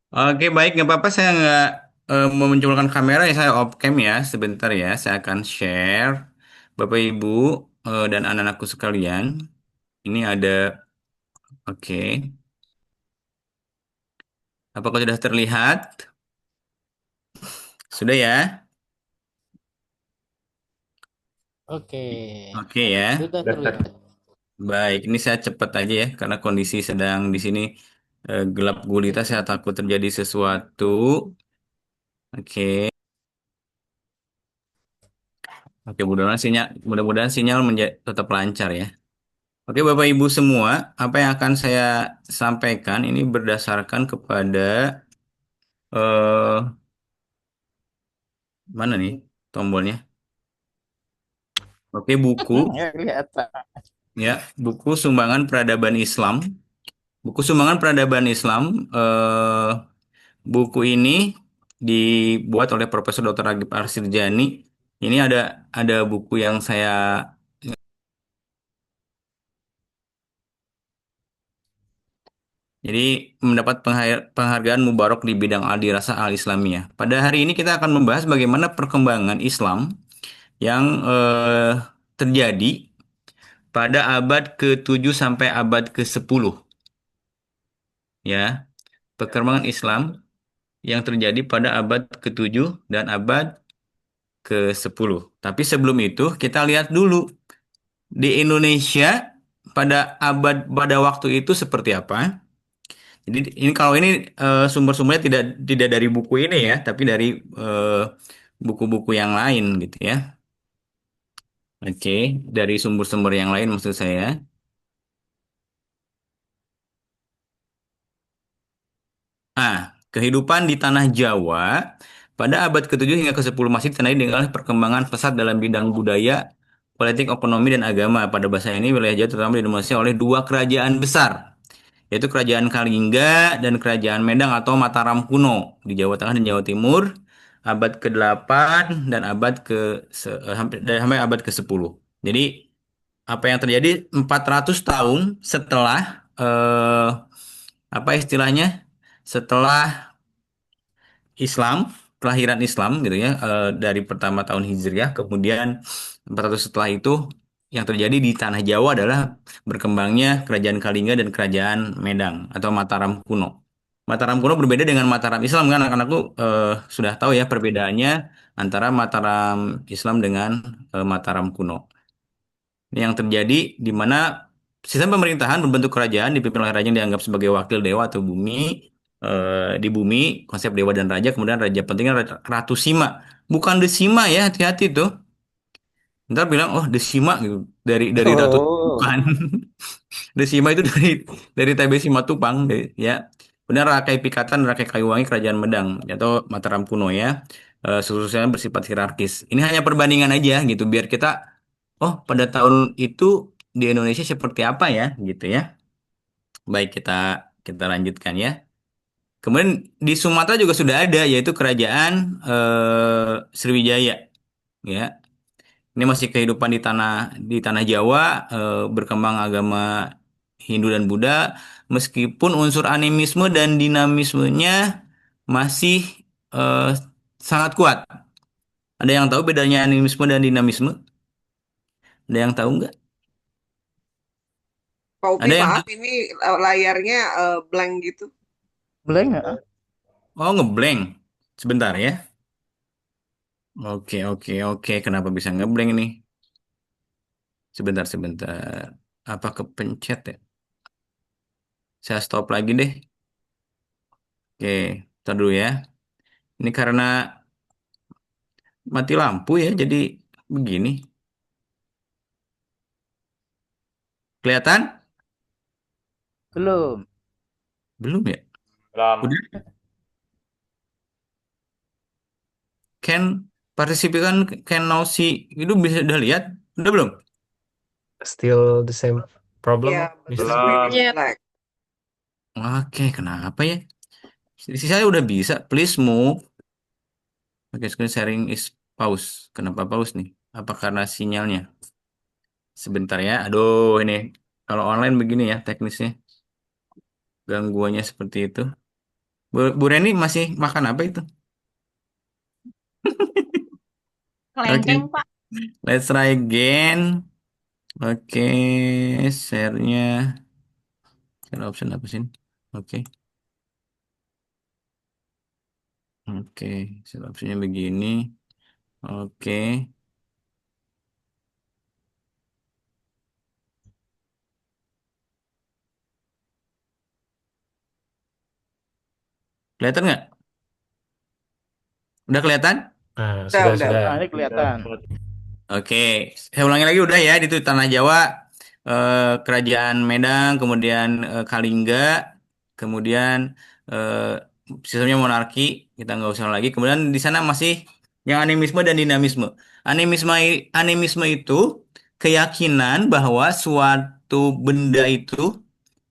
Oke, baik, nggak apa-apa. Saya nggak memunculkan kamera ya. Saya off cam ya. Sebentar ya. Saya akan share. Bapak, Ibu, dan anak-anakku sekalian. Ini ada, oke. Apakah sudah terlihat? Sudah ya? Oke. Oke ya. Sudah terlihat. Baik, ini saya cepat aja ya. Karena kondisi sedang di sini gelap gulita. Saya takut terjadi sesuatu. Oke. Oke, mudah-mudahan sinyal tetap lancar ya. Oke, Bapak Ibu semua, apa yang akan saya sampaikan ini berdasarkan kepada eh mana nih tombolnya? Oke, buku Ya kelihatan. ya, buku Sumbangan Peradaban Islam. Buku Sumbangan Peradaban Islam buku ini dibuat oleh Profesor Dr. Agip Arsirjani. Ini ada buku yang saya jadi mendapat penghargaan Mubarak di bidang al-dirasah al-Islamiyah. Pada hari ini kita akan membahas bagaimana perkembangan Islam yang terjadi pada abad ke-7 sampai abad ke-10. Ya, perkembangan Islam yang terjadi pada abad ke-7 dan abad ke-10. Tapi sebelum itu kita lihat dulu di Indonesia pada waktu itu seperti apa. Jadi ini kalau ini sumber-sumbernya tidak dari buku ini ya, tapi dari eh, buku-buku yang lain gitu ya. Oke, dari sumber-sumber yang lain maksud saya. Kehidupan di tanah Jawa pada abad ke-7 hingga ke-10 masih ditandai dengan perkembangan pesat dalam bidang budaya, politik, ekonomi, dan agama. Pada bahasa ini wilayah Jawa terutama didominasi oleh dua kerajaan besar, yaitu Kerajaan Kalingga dan Kerajaan Medang atau Mataram kuno di Jawa Tengah dan Jawa Timur, abad ke-8 dan sampai abad ke-10. Jadi apa yang terjadi 400 tahun setelah apa istilahnya? Setelah Islam, kelahiran Islam gitu ya, dari pertama tahun Hijriah, kemudian 400 setelah itu yang terjadi di tanah Jawa adalah berkembangnya Kerajaan Kalingga dan Kerajaan Medang atau Mataram kuno. Mataram kuno berbeda dengan Mataram Islam kan anak-anakku sudah tahu ya perbedaannya antara Mataram Islam dengan Mataram kuno. Ini yang terjadi di mana sistem pemerintahan berbentuk kerajaan dipimpin oleh raja yang dianggap sebagai wakil dewa atau bumi. Di bumi konsep dewa dan raja, kemudian raja pentingnya Ratu Sima, bukan Desima ya, hati-hati tuh. Ntar bilang oh Desima gitu dari Ratu, Oh. bukan. Desima itu dari TB Simatupang ya. Benar Rakai Pikatan, Rakai Kayuwangi Kerajaan Medang atau Mataram kuno ya. Seluruhnya bersifat hierarkis. Ini hanya perbandingan aja gitu biar kita oh pada tahun itu di Indonesia seperti apa ya gitu ya. Baik, kita kita lanjutkan ya. Kemudian di Sumatera juga sudah ada, yaitu kerajaan Sriwijaya ya. Ini masih kehidupan di tanah Jawa, berkembang agama Hindu dan Buddha, meskipun unsur animisme dan dinamismenya masih eh, sangat kuat. Ada yang tahu bedanya animisme dan dinamisme? Ada yang tahu nggak? Pak Upi, Ada yang maaf ini layarnya blank gitu. Blank nggak? oh ngeblank. Sebentar ya. Oke, oke, oke. Kenapa bisa ngeblank nih? Sebentar, sebentar. Apa kepencet ya? Saya stop lagi deh. Oke, tar dulu ya. Ini karena mati lampu ya, jadi begini. Kelihatan? Belum. Belum ya? Belum. Udah? Can participant can now see. Itu bisa udah lihat? Udah belum? Still the same problem, Ya, but the Mr. screen is Yep. black. Oke, kenapa ya? Saya udah bisa. Please move. Oke, screen sharing is pause. Kenapa pause nih? Apa karena sinyalnya? Sebentar ya. Aduh, ini kalau online begini ya teknisnya. Gangguannya seperti itu. Bu Reni masih makan apa itu? Oke, Kelengkeng, Pak. let's try again. Oke, share-nya. Share option apa sih? Oke, oke. Share optionnya begini. Oke. Kelihatan nggak? Udah kelihatan? Nah, Udah, sudah. Nah, ini kelihatan. Oke, saya ulangi lagi udah ya. Itu Tanah Jawa, Kerajaan Medang, kemudian Kalingga, kemudian eh, sistemnya monarki, kita nggak usah lagi. Kemudian di sana masih yang animisme dan dinamisme. Animisme animisme itu keyakinan bahwa suatu benda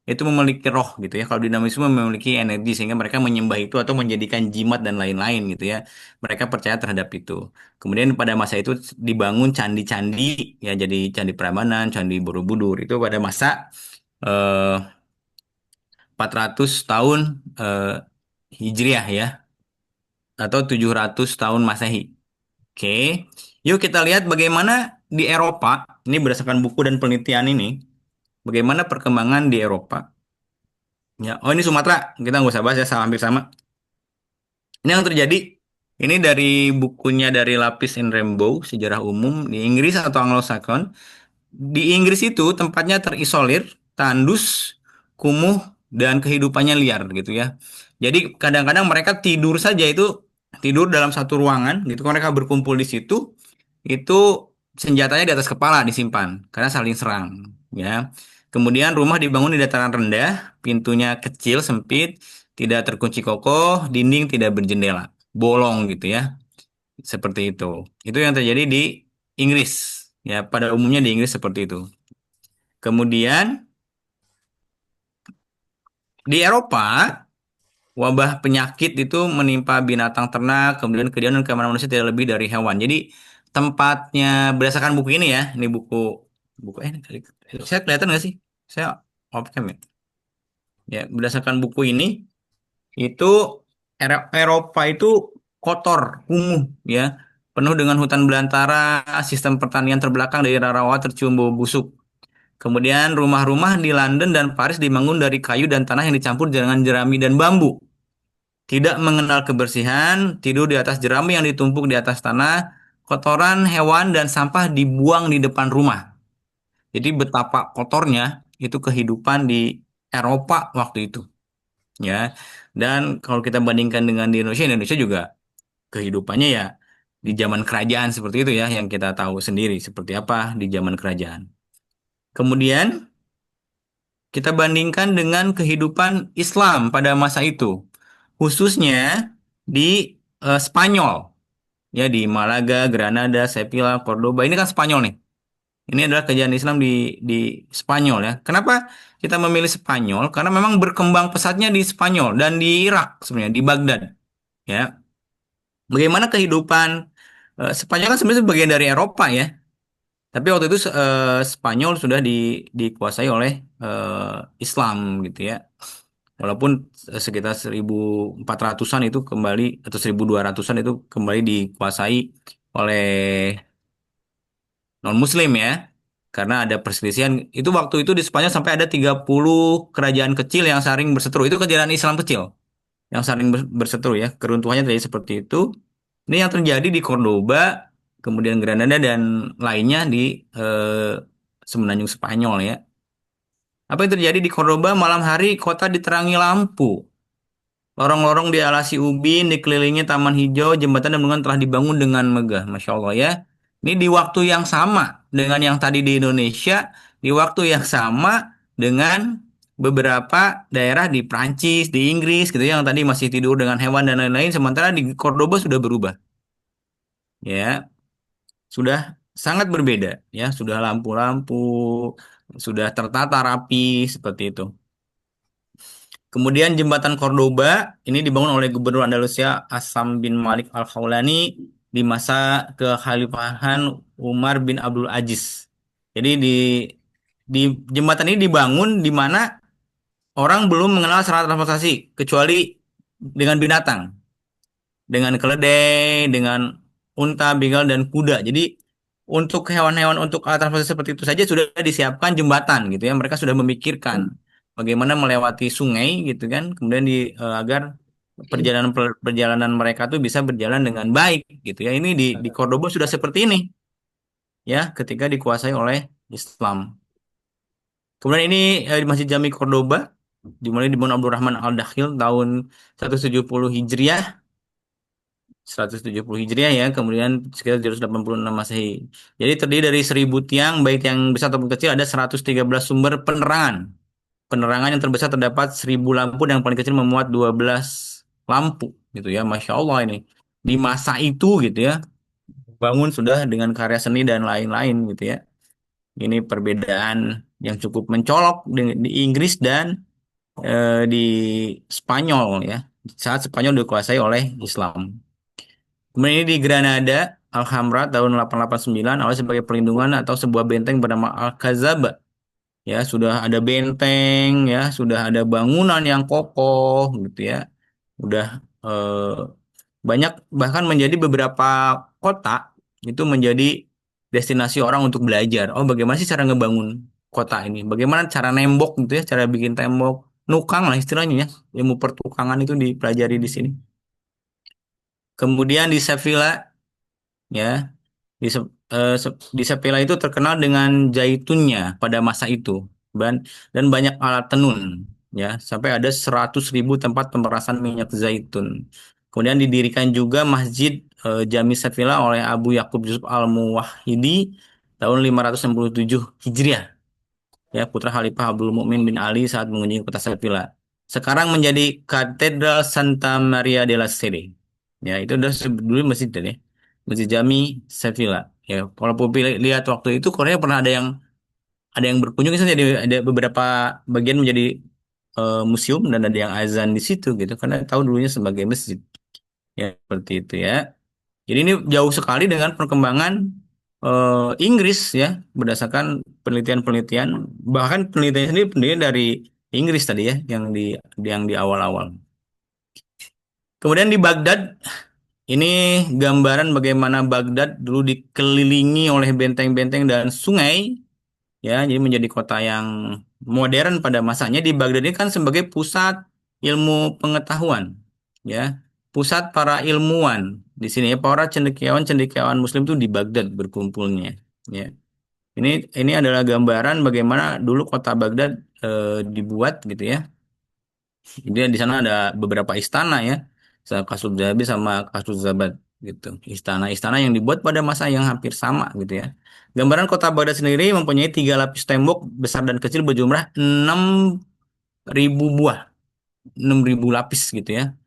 itu memiliki roh gitu ya. Kalau dinamisme memiliki energi sehingga mereka menyembah itu atau menjadikan jimat dan lain-lain gitu ya. Mereka percaya terhadap itu. Kemudian pada masa itu dibangun candi-candi ya, jadi candi Prambanan, candi Borobudur itu pada masa eh, 400 tahun eh, Hijriah ya, atau 700 tahun Masehi. Oke. Yuk kita lihat bagaimana di Eropa, ini berdasarkan buku dan penelitian ini, bagaimana perkembangan di Eropa. Ya, oh ini Sumatera, kita nggak usah bahas ya, sama hampir sama. Ini yang terjadi, ini dari bukunya dari Lapis and Rainbow, Sejarah Umum di Inggris atau Anglo-Saxon. Di Inggris itu tempatnya terisolir, tandus, kumuh, dan kehidupannya liar gitu ya. Jadi kadang-kadang mereka tidur saja itu, tidur dalam satu ruangan gitu. Kalau mereka berkumpul di situ, itu senjatanya di atas kepala disimpan karena saling serang ya. Kemudian rumah dibangun di dataran rendah, pintunya kecil, sempit, tidak terkunci kokoh, dinding tidak berjendela, bolong gitu ya. Seperti itu. Itu yang terjadi di Inggris. Ya, pada umumnya di Inggris seperti itu. Kemudian di Eropa, wabah penyakit itu menimpa binatang ternak, kemudian kejauhan keamanan manusia tidak lebih dari hewan. Jadi tempatnya berdasarkan buku ini ya, ini buku buku ini kali. Saya kelihatan nggak sih? Saya off cam ya. Ya, berdasarkan buku ini itu Eropa itu kotor, kumuh ya, penuh dengan hutan belantara, sistem pertanian terbelakang, daerah rawa tercium bau busuk. Kemudian rumah-rumah di London dan Paris dibangun dari kayu dan tanah yang dicampur dengan jerami dan bambu. Tidak mengenal kebersihan, tidur di atas jerami yang ditumpuk di atas tanah, kotoran hewan dan sampah dibuang di depan rumah. Jadi betapa kotornya itu kehidupan di Eropa waktu itu, ya. Dan kalau kita bandingkan dengan di Indonesia, Indonesia juga kehidupannya ya di zaman kerajaan seperti itu ya, yang kita tahu sendiri seperti apa di zaman kerajaan. Kemudian kita bandingkan dengan kehidupan Islam pada masa itu, khususnya di Spanyol, ya di Malaga, Granada, Sevilla, Cordoba. Ini kan Spanyol nih. Ini adalah kejayaan Islam di Spanyol ya. Kenapa kita memilih Spanyol? Karena memang berkembang pesatnya di Spanyol dan di Irak sebenarnya, di Baghdad ya. Bagaimana kehidupan Spanyol kan sebenarnya bagian dari Eropa ya. Tapi waktu itu Spanyol sudah dikuasai oleh Islam gitu ya. Walaupun sekitar 1400-an itu kembali atau 1200-an itu kembali dikuasai oleh non-Muslim ya. Karena ada perselisihan. Itu waktu itu di Spanyol sampai ada 30 kerajaan kecil yang saling berseteru. Itu kejayaan Islam kecil yang saling berseteru ya. Keruntuhannya terjadi seperti itu. Ini yang terjadi di Cordoba, kemudian Granada dan lainnya di semenanjung Spanyol ya. Apa yang terjadi di Cordoba malam hari kota diterangi lampu. Lorong-lorong dialasi ubin, dikelilingi taman hijau, jembatan dan bendungan telah dibangun dengan megah. Masya Allah ya. Ini di waktu yang sama dengan yang tadi di Indonesia, di waktu yang sama dengan beberapa daerah di Prancis, di Inggris gitu ya, yang tadi masih tidur dengan hewan dan lain-lain, sementara di Cordoba sudah berubah. Ya, sudah sangat berbeda ya, sudah lampu-lampu, sudah tertata rapi seperti itu. Kemudian jembatan Cordoba ini dibangun oleh Gubernur Andalusia Asam bin Malik Al-Khawlani di masa kekhalifahan Umar bin Abdul Aziz. Jadi di jembatan ini dibangun di mana orang belum mengenal sarana transportasi kecuali dengan binatang, dengan keledai, dengan unta, begal dan kuda. Jadi untuk hewan-hewan untuk alat transportasi seperti itu saja sudah disiapkan jembatan gitu ya. Mereka sudah memikirkan bagaimana melewati sungai gitu kan, kemudian agar perjalanan mereka tuh bisa berjalan dengan baik gitu ya. Ini di Cordoba sudah seperti ini ya ketika dikuasai oleh Islam. Kemudian ini di Masjid Jami Cordoba dimulai dibangun Abdurrahman Al-Dakhil tahun 170 Hijriah. 170 Hijriah ya, kemudian sekitar 786 Masehi. Jadi terdiri dari 1000 tiang, baik yang besar ataupun kecil, ada 113 sumber penerangan. Penerangan yang terbesar terdapat 1000 lampu dan yang paling kecil memuat 12 lampu gitu ya. Masya Allah ini. Di masa itu gitu ya, bangun sudah dengan karya seni dan lain-lain gitu ya. Ini perbedaan yang cukup mencolok di Inggris dan di Spanyol ya. Saat Spanyol dikuasai oleh Islam. Kemudian ini di Granada, Alhambra tahun 889 awalnya sebagai perlindungan atau sebuah benteng bernama Alcazaba. Ya, sudah ada benteng, ya, sudah ada bangunan yang kokoh gitu ya. Udah banyak bahkan menjadi beberapa kota itu menjadi destinasi orang untuk belajar. Oh, bagaimana sih cara ngebangun kota ini? Bagaimana cara nembok gitu ya, cara bikin tembok, nukang lah istilahnya ya. Ilmu pertukangan itu dipelajari di sini. Kemudian di Sevilla ya, di Sevilla itu terkenal dengan zaitunnya pada masa itu dan banyak alat tenun ya, sampai ada 100.000 tempat pemerasan minyak zaitun. Kemudian didirikan juga Masjid Jami Sevilla oleh Abu Yakub Yusuf Al-Muwahhidi tahun 567 Hijriah. Ya, putra Khalifah Abdul Mukmin bin Ali saat mengunjungi kota Sevilla. Sekarang menjadi Katedral Santa Maria de la Sede. Ya, itu udah dulu masjid ya. Masjid Jami Sevilla. Ya, kalau Pupi lihat waktu itu Korea pernah ada yang berkunjung itu jadi ada beberapa bagian menjadi museum dan ada yang azan di situ gitu karena tahu dulunya sebagai masjid. Ya, seperti itu ya. Jadi ini jauh sekali dengan perkembangan Inggris ya berdasarkan penelitian-penelitian bahkan penelitian sendiri penelitian dari Inggris tadi ya yang di awal-awal. Kemudian di Baghdad ini gambaran bagaimana Baghdad dulu dikelilingi oleh benteng-benteng dan sungai ya jadi menjadi kota yang modern pada masanya. Di Baghdad ini kan sebagai pusat ilmu pengetahuan ya, pusat para ilmuwan di sini ya, para cendekiawan Muslim itu di Baghdad berkumpulnya ya. Ini adalah gambaran bagaimana dulu kota Baghdad dibuat gitu ya. Jadi di sana ada beberapa istana ya, Kasub Zabi sama Kasub Zabat gitu. Istana-istana yang dibuat pada masa yang hampir sama gitu ya. Gambaran kota Baghdad sendiri mempunyai 3 lapis tembok besar dan kecil berjumlah 6.000 buah, 6.000 lapis gitu ya.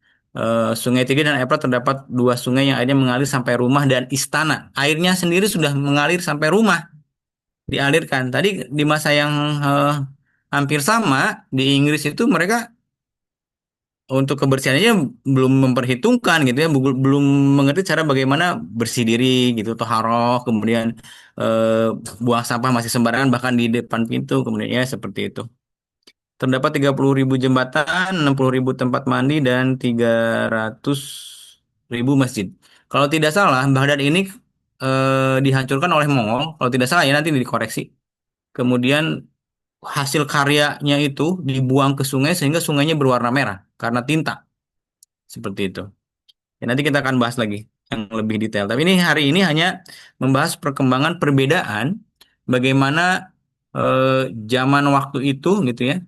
Sungai Tigris dan Efrat terdapat 2 sungai yang airnya mengalir sampai rumah dan istana. Airnya sendiri sudah mengalir sampai rumah dialirkan. Tadi di masa yang hampir sama di Inggris itu mereka untuk kebersihannya belum memperhitungkan gitu ya, belum mengerti cara bagaimana bersih diri gitu, toharoh, kemudian eh, buang sampah masih sembarangan bahkan di depan pintu, kemudian ya seperti itu. Terdapat 30.000 jembatan, 60.000 tempat mandi, dan 300.000 masjid. Kalau tidak salah, Baghdad ini dihancurkan oleh Mongol. Kalau tidak salah ya nanti dikoreksi. Kemudian hasil karyanya itu dibuang ke sungai sehingga sungainya berwarna merah karena tinta. Seperti itu. Ya, nanti kita akan bahas lagi yang lebih detail. Tapi ini hari ini hanya membahas perkembangan perbedaan bagaimana zaman waktu itu gitu ya,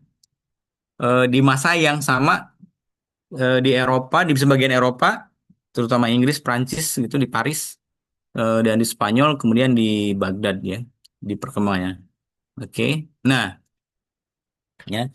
di masa yang sama di Eropa, di sebagian Eropa, terutama Inggris, Prancis gitu di Paris, dan di Spanyol, kemudian di Baghdad ya, di perkembangannya. Oke. Nah, ya.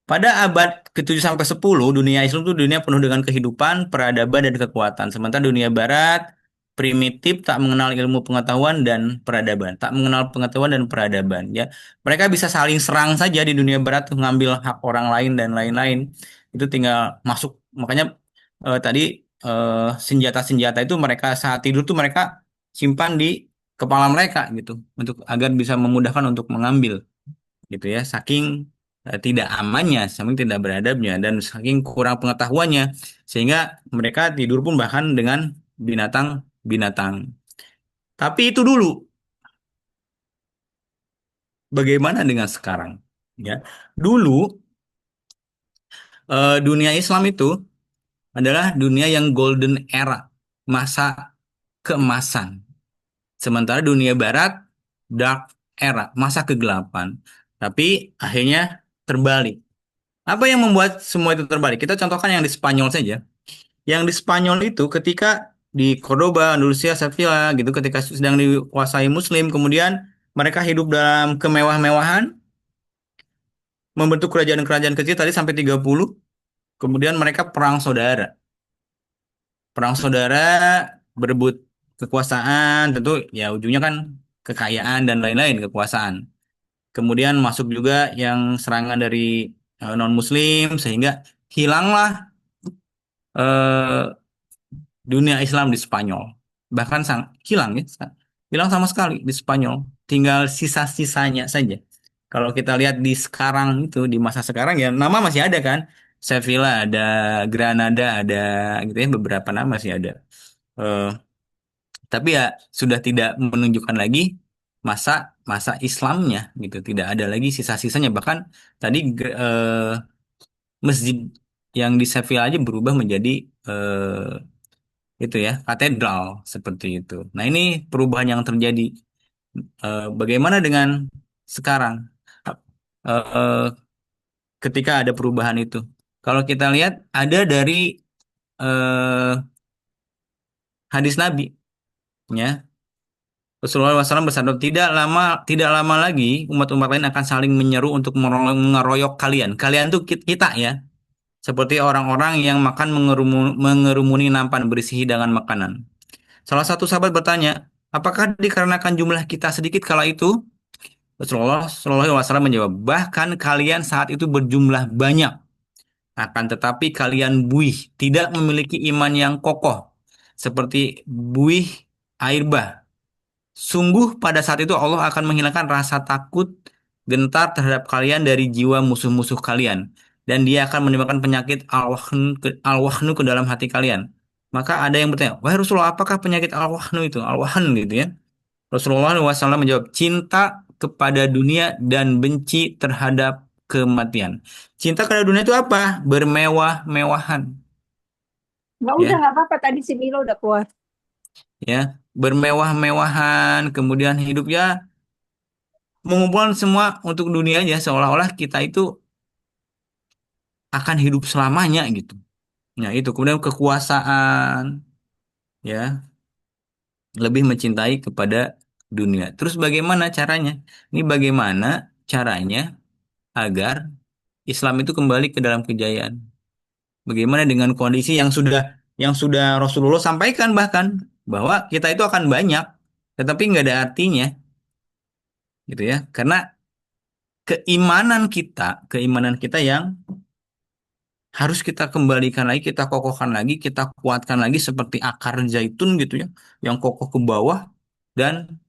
Pada abad ke-7 sampai 10, dunia Islam itu dunia penuh dengan kehidupan, peradaban, dan kekuatan. Sementara dunia Barat primitif, tak mengenal ilmu pengetahuan dan peradaban, tak mengenal pengetahuan dan peradaban. Ya, mereka bisa saling serang saja di dunia Barat, tuh, ngambil hak orang lain dan lain-lain. Itu tinggal masuk. Makanya tadi senjata-senjata itu mereka saat tidur tuh mereka simpan di kepala mereka gitu, untuk agar bisa memudahkan untuk mengambil gitu ya, saking tidak amannya, saking tidak beradabnya, dan saking kurang pengetahuannya, sehingga mereka tidur pun bahkan dengan binatang-binatang. Tapi itu dulu, bagaimana dengan sekarang? Ya, dulu dunia Islam itu adalah dunia yang golden era, masa keemasan. Sementara dunia Barat dark era, masa kegelapan. Tapi akhirnya terbalik. Apa yang membuat semua itu terbalik? Kita contohkan yang di Spanyol saja. Yang di Spanyol itu ketika di Cordoba, Andalusia, Sevilla gitu, ketika sedang dikuasai Muslim, kemudian mereka hidup dalam kemewah-mewahan, membentuk kerajaan-kerajaan kecil tadi sampai 30, kemudian mereka perang saudara. Perang saudara berebut kekuasaan, tentu ya ujungnya kan kekayaan dan lain-lain, kekuasaan. Kemudian masuk juga yang serangan dari non-Muslim, sehingga hilanglah eh, dunia Islam di Spanyol. Bahkan hilang ya, hilang sama sekali di Spanyol. Tinggal sisa-sisanya saja. Kalau kita lihat di sekarang itu, di masa sekarang ya nama masih ada kan. Sevilla ada, Granada ada, gitu ya, beberapa nama masih ada. Eh, tapi ya sudah tidak menunjukkan lagi masa masa Islamnya gitu. Tidak ada lagi sisa-sisanya. Bahkan tadi masjid yang di Sevilla aja berubah menjadi itu ya, katedral seperti itu. Nah, ini perubahan yang terjadi. Bagaimana dengan sekarang? Eh, ketika ada perubahan itu, kalau kita lihat ada dari eh, hadis Nabi, ya, Rasulullah SAW bersabda, tidak lama lagi umat-umat lain akan saling menyeru untuk mengeroyok kalian. Kalian tuh kita ya, seperti orang-orang yang makan mengerumuni nampan berisi hidangan makanan. Salah satu sahabat bertanya, apakah dikarenakan jumlah kita sedikit kala itu? Rasulullah Shallallahu Alaihi Wasallam menjawab, bahkan kalian saat itu berjumlah banyak, akan tetapi kalian buih, tidak memiliki iman yang kokoh, seperti buih air bah. Sungguh pada saat itu Allah akan menghilangkan rasa takut, gentar terhadap kalian dari jiwa musuh-musuh kalian. Dan dia akan menimbulkan penyakit al-wahnu ke dalam hati kalian. Maka ada yang bertanya, wahai Rasulullah, apakah penyakit al-wahnu itu? Al-wahn gitu ya. Rasulullah SAW menjawab, cinta kepada dunia dan benci terhadap kematian. Cinta kepada dunia itu apa? Bermewah-mewahan. Nggak, Ya, udah nggak apa-apa. Tadi si Milo udah keluar. ya, bermewah-mewahan, kemudian hidupnya mengumpulkan semua untuk dunia aja, seolah-olah kita itu akan hidup selamanya gitu. Nah, itu kemudian kekuasaan, ya, lebih mencintai kepada dunia. Terus bagaimana caranya? Ini bagaimana caranya agar Islam itu kembali ke dalam kejayaan? Bagaimana dengan kondisi yang sudah Rasulullah sampaikan bahkan bahwa kita itu akan banyak, tetapi nggak ada artinya gitu ya. Karena keimanan kita yang harus kita kembalikan lagi, kita kokohkan lagi, kita kuatkan lagi seperti akar zaitun gitu ya, yang kokoh ke bawah dan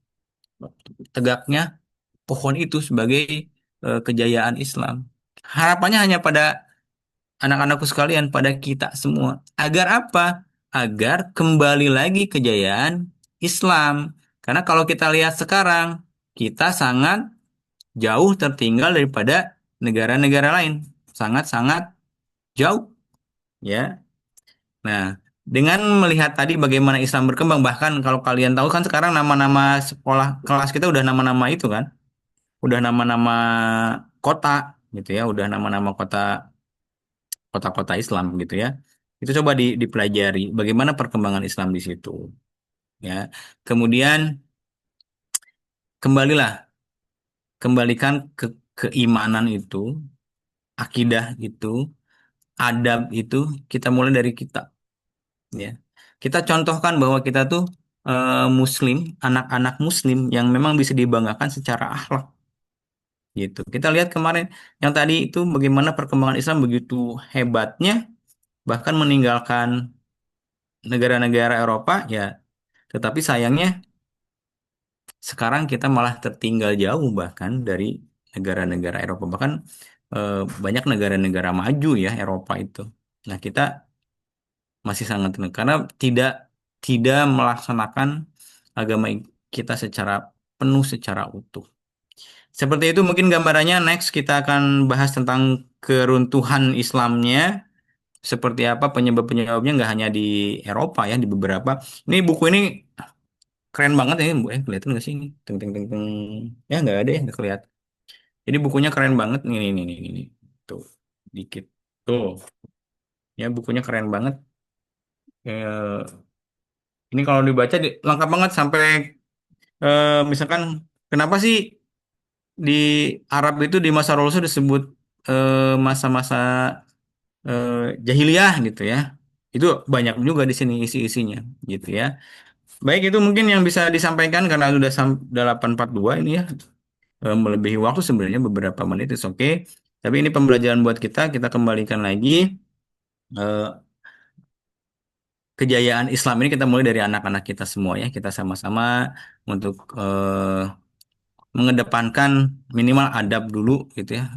tegaknya pohon itu sebagai kejayaan Islam. Harapannya hanya pada anak-anakku sekalian, pada kita semua. Agar apa? Agar kembali lagi kejayaan Islam. Karena kalau kita lihat sekarang, kita sangat jauh tertinggal daripada negara-negara lain. Sangat-sangat jauh, ya. Nah, dengan melihat tadi bagaimana Islam berkembang, bahkan kalau kalian tahu kan sekarang nama-nama sekolah kelas kita udah nama-nama itu kan, udah nama-nama kota gitu ya, udah nama-nama kota-kota Islam gitu ya. Itu coba dipelajari bagaimana perkembangan Islam di situ, ya. Kemudian kembalilah, kembalikan keimanan itu, akidah itu, adab itu kita mulai dari kita, ya. Kita contohkan bahwa kita tuh muslim, anak-anak muslim yang memang bisa dibanggakan secara akhlak gitu. Kita lihat kemarin yang tadi itu bagaimana perkembangan Islam begitu hebatnya, bahkan meninggalkan negara-negara Eropa ya. Tetapi sayangnya sekarang kita malah tertinggal jauh bahkan dari negara-negara Eropa. Bahkan eh, banyak negara-negara maju ya Eropa itu. Nah, kita masih sangat tenang karena tidak tidak melaksanakan agama kita secara penuh, secara utuh. Seperti itu mungkin gambarannya. Next kita akan bahas tentang keruntuhan Islamnya, seperti apa penyebab-penyebabnya, nggak hanya di Eropa ya, di beberapa. Ini buku ini keren banget ya, Bu. Kelihatan nggak sih ini? Teng, teng, teng, teng. Ya nggak ada ya, nggak kelihatan. Jadi bukunya keren banget. Ini. Tuh, dikit. Tuh, ya bukunya keren banget. Eh, ini kalau dibaca lengkap banget sampai misalkan kenapa sih di Arab itu di masa Rasul disebut masa-masa jahiliyah gitu ya. Itu banyak juga di sini isi-isinya gitu ya. Baik, itu mungkin yang bisa disampaikan karena sudah 8.42 ini ya. Melebihi waktu sebenarnya beberapa menit, itu oke. Tapi ini pembelajaran buat kita. Kita kembalikan lagi eh, kejayaan Islam ini kita mulai dari anak-anak kita semua ya. Kita sama-sama untuk mengedepankan minimal adab dulu gitu ya.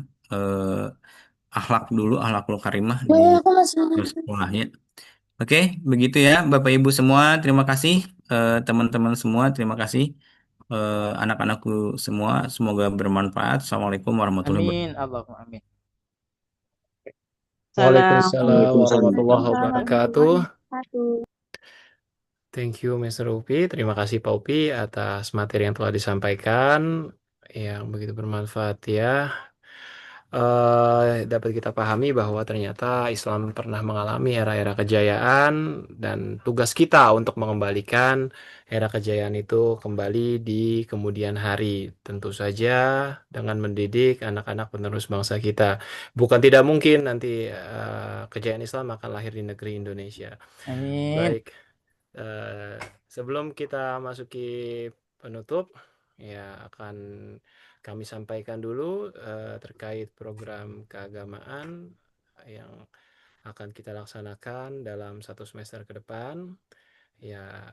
Akhlak dulu, akhlakul karimah di sekolahnya. Oke, begitu ya Bapak Ibu semua. Terima kasih teman-teman semua. Terima kasih anak-anakku semua. Semoga bermanfaat. Assalamualaikum warahmatullahi Amin, wabarakatuh. Allahumma amin. Waalaikumsalam Waalaikumsalam. warahmatullahi Waalaikumsalam wabarakatuh. warahmatullahi wabarakatuh. Thank you, Mr. Upi. Terima kasih, Pak Upi, atas materi yang telah disampaikan, yang begitu bermanfaat ya. Dapat kita pahami bahwa ternyata Islam pernah mengalami era-era kejayaan dan tugas kita untuk mengembalikan era kejayaan itu kembali di kemudian hari. Tentu saja dengan mendidik anak-anak penerus bangsa kita. Bukan tidak mungkin nanti kejayaan Islam akan lahir di negeri Indonesia. Amin. Baik, sebelum kita masuki penutup, ya akan kami sampaikan dulu terkait program keagamaan yang akan kita laksanakan dalam 1 semester ke depan. Ya,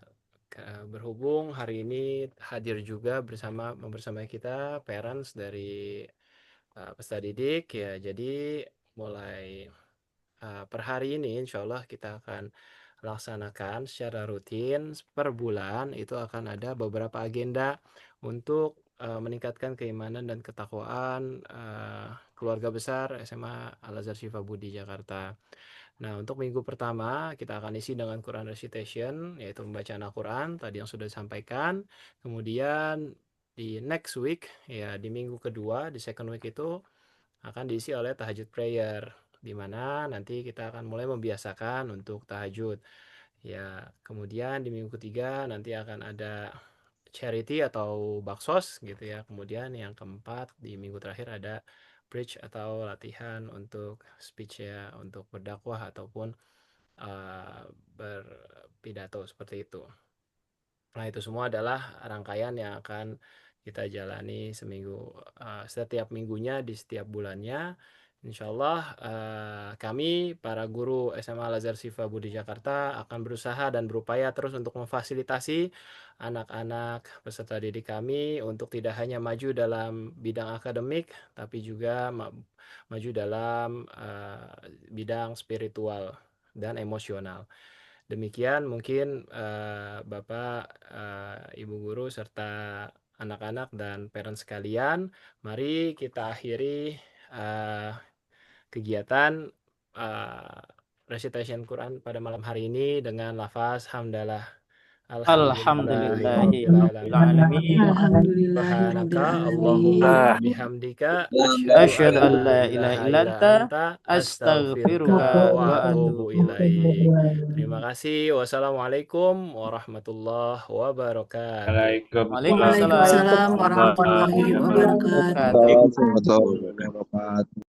berhubung hari ini hadir juga bersama kita parents dari peserta didik ya, jadi mulai per hari ini insya Allah kita akan laksanakan secara rutin per bulan. Itu akan ada beberapa agenda untuk meningkatkan keimanan dan ketakwaan keluarga besar SMA Al-Azhar Syifa Budi Jakarta. Nah, untuk minggu pertama kita akan isi dengan Quran recitation, yaitu pembacaan Al-Quran tadi yang sudah disampaikan. Kemudian di next week, ya di minggu kedua, di second week itu akan diisi oleh tahajud prayer, di mana nanti kita akan mulai membiasakan untuk tahajud. Ya, kemudian di minggu ketiga nanti akan ada charity atau baksos gitu ya. Kemudian yang keempat di minggu terakhir ada bridge atau latihan untuk speech ya, untuk berdakwah ataupun berpidato seperti itu. Nah, itu semua adalah rangkaian yang akan kita jalani setiap minggunya di setiap bulannya. Insyaallah kami para guru SMA Al-Azhar Syifa Budi Jakarta akan berusaha dan berupaya terus untuk memfasilitasi anak-anak peserta didik kami untuk tidak hanya maju dalam bidang akademik, tapi juga maju dalam bidang spiritual dan emosional. Demikian mungkin Bapak, Ibu guru serta anak-anak dan parents sekalian, mari kita akhiri kegiatan recitation Quran pada malam hari ini dengan lafaz hamdalah. Alhamdulillahi Alhamdulillahirabbil alamin. Alhamdulillahirabbil Subhanaka alamin. Allahumma bihamdika asyhadu an la ilaha illa anta astaghfiruka wa atubu ilaik. Terima kasih. Wassalamualaikum warahmatullahi wabarakatuh. Waalaikumsalam Waalaikumsalam warahmatullahi wabarakatuh. Waalaikumsalam warahmatullahi wabarakatuh.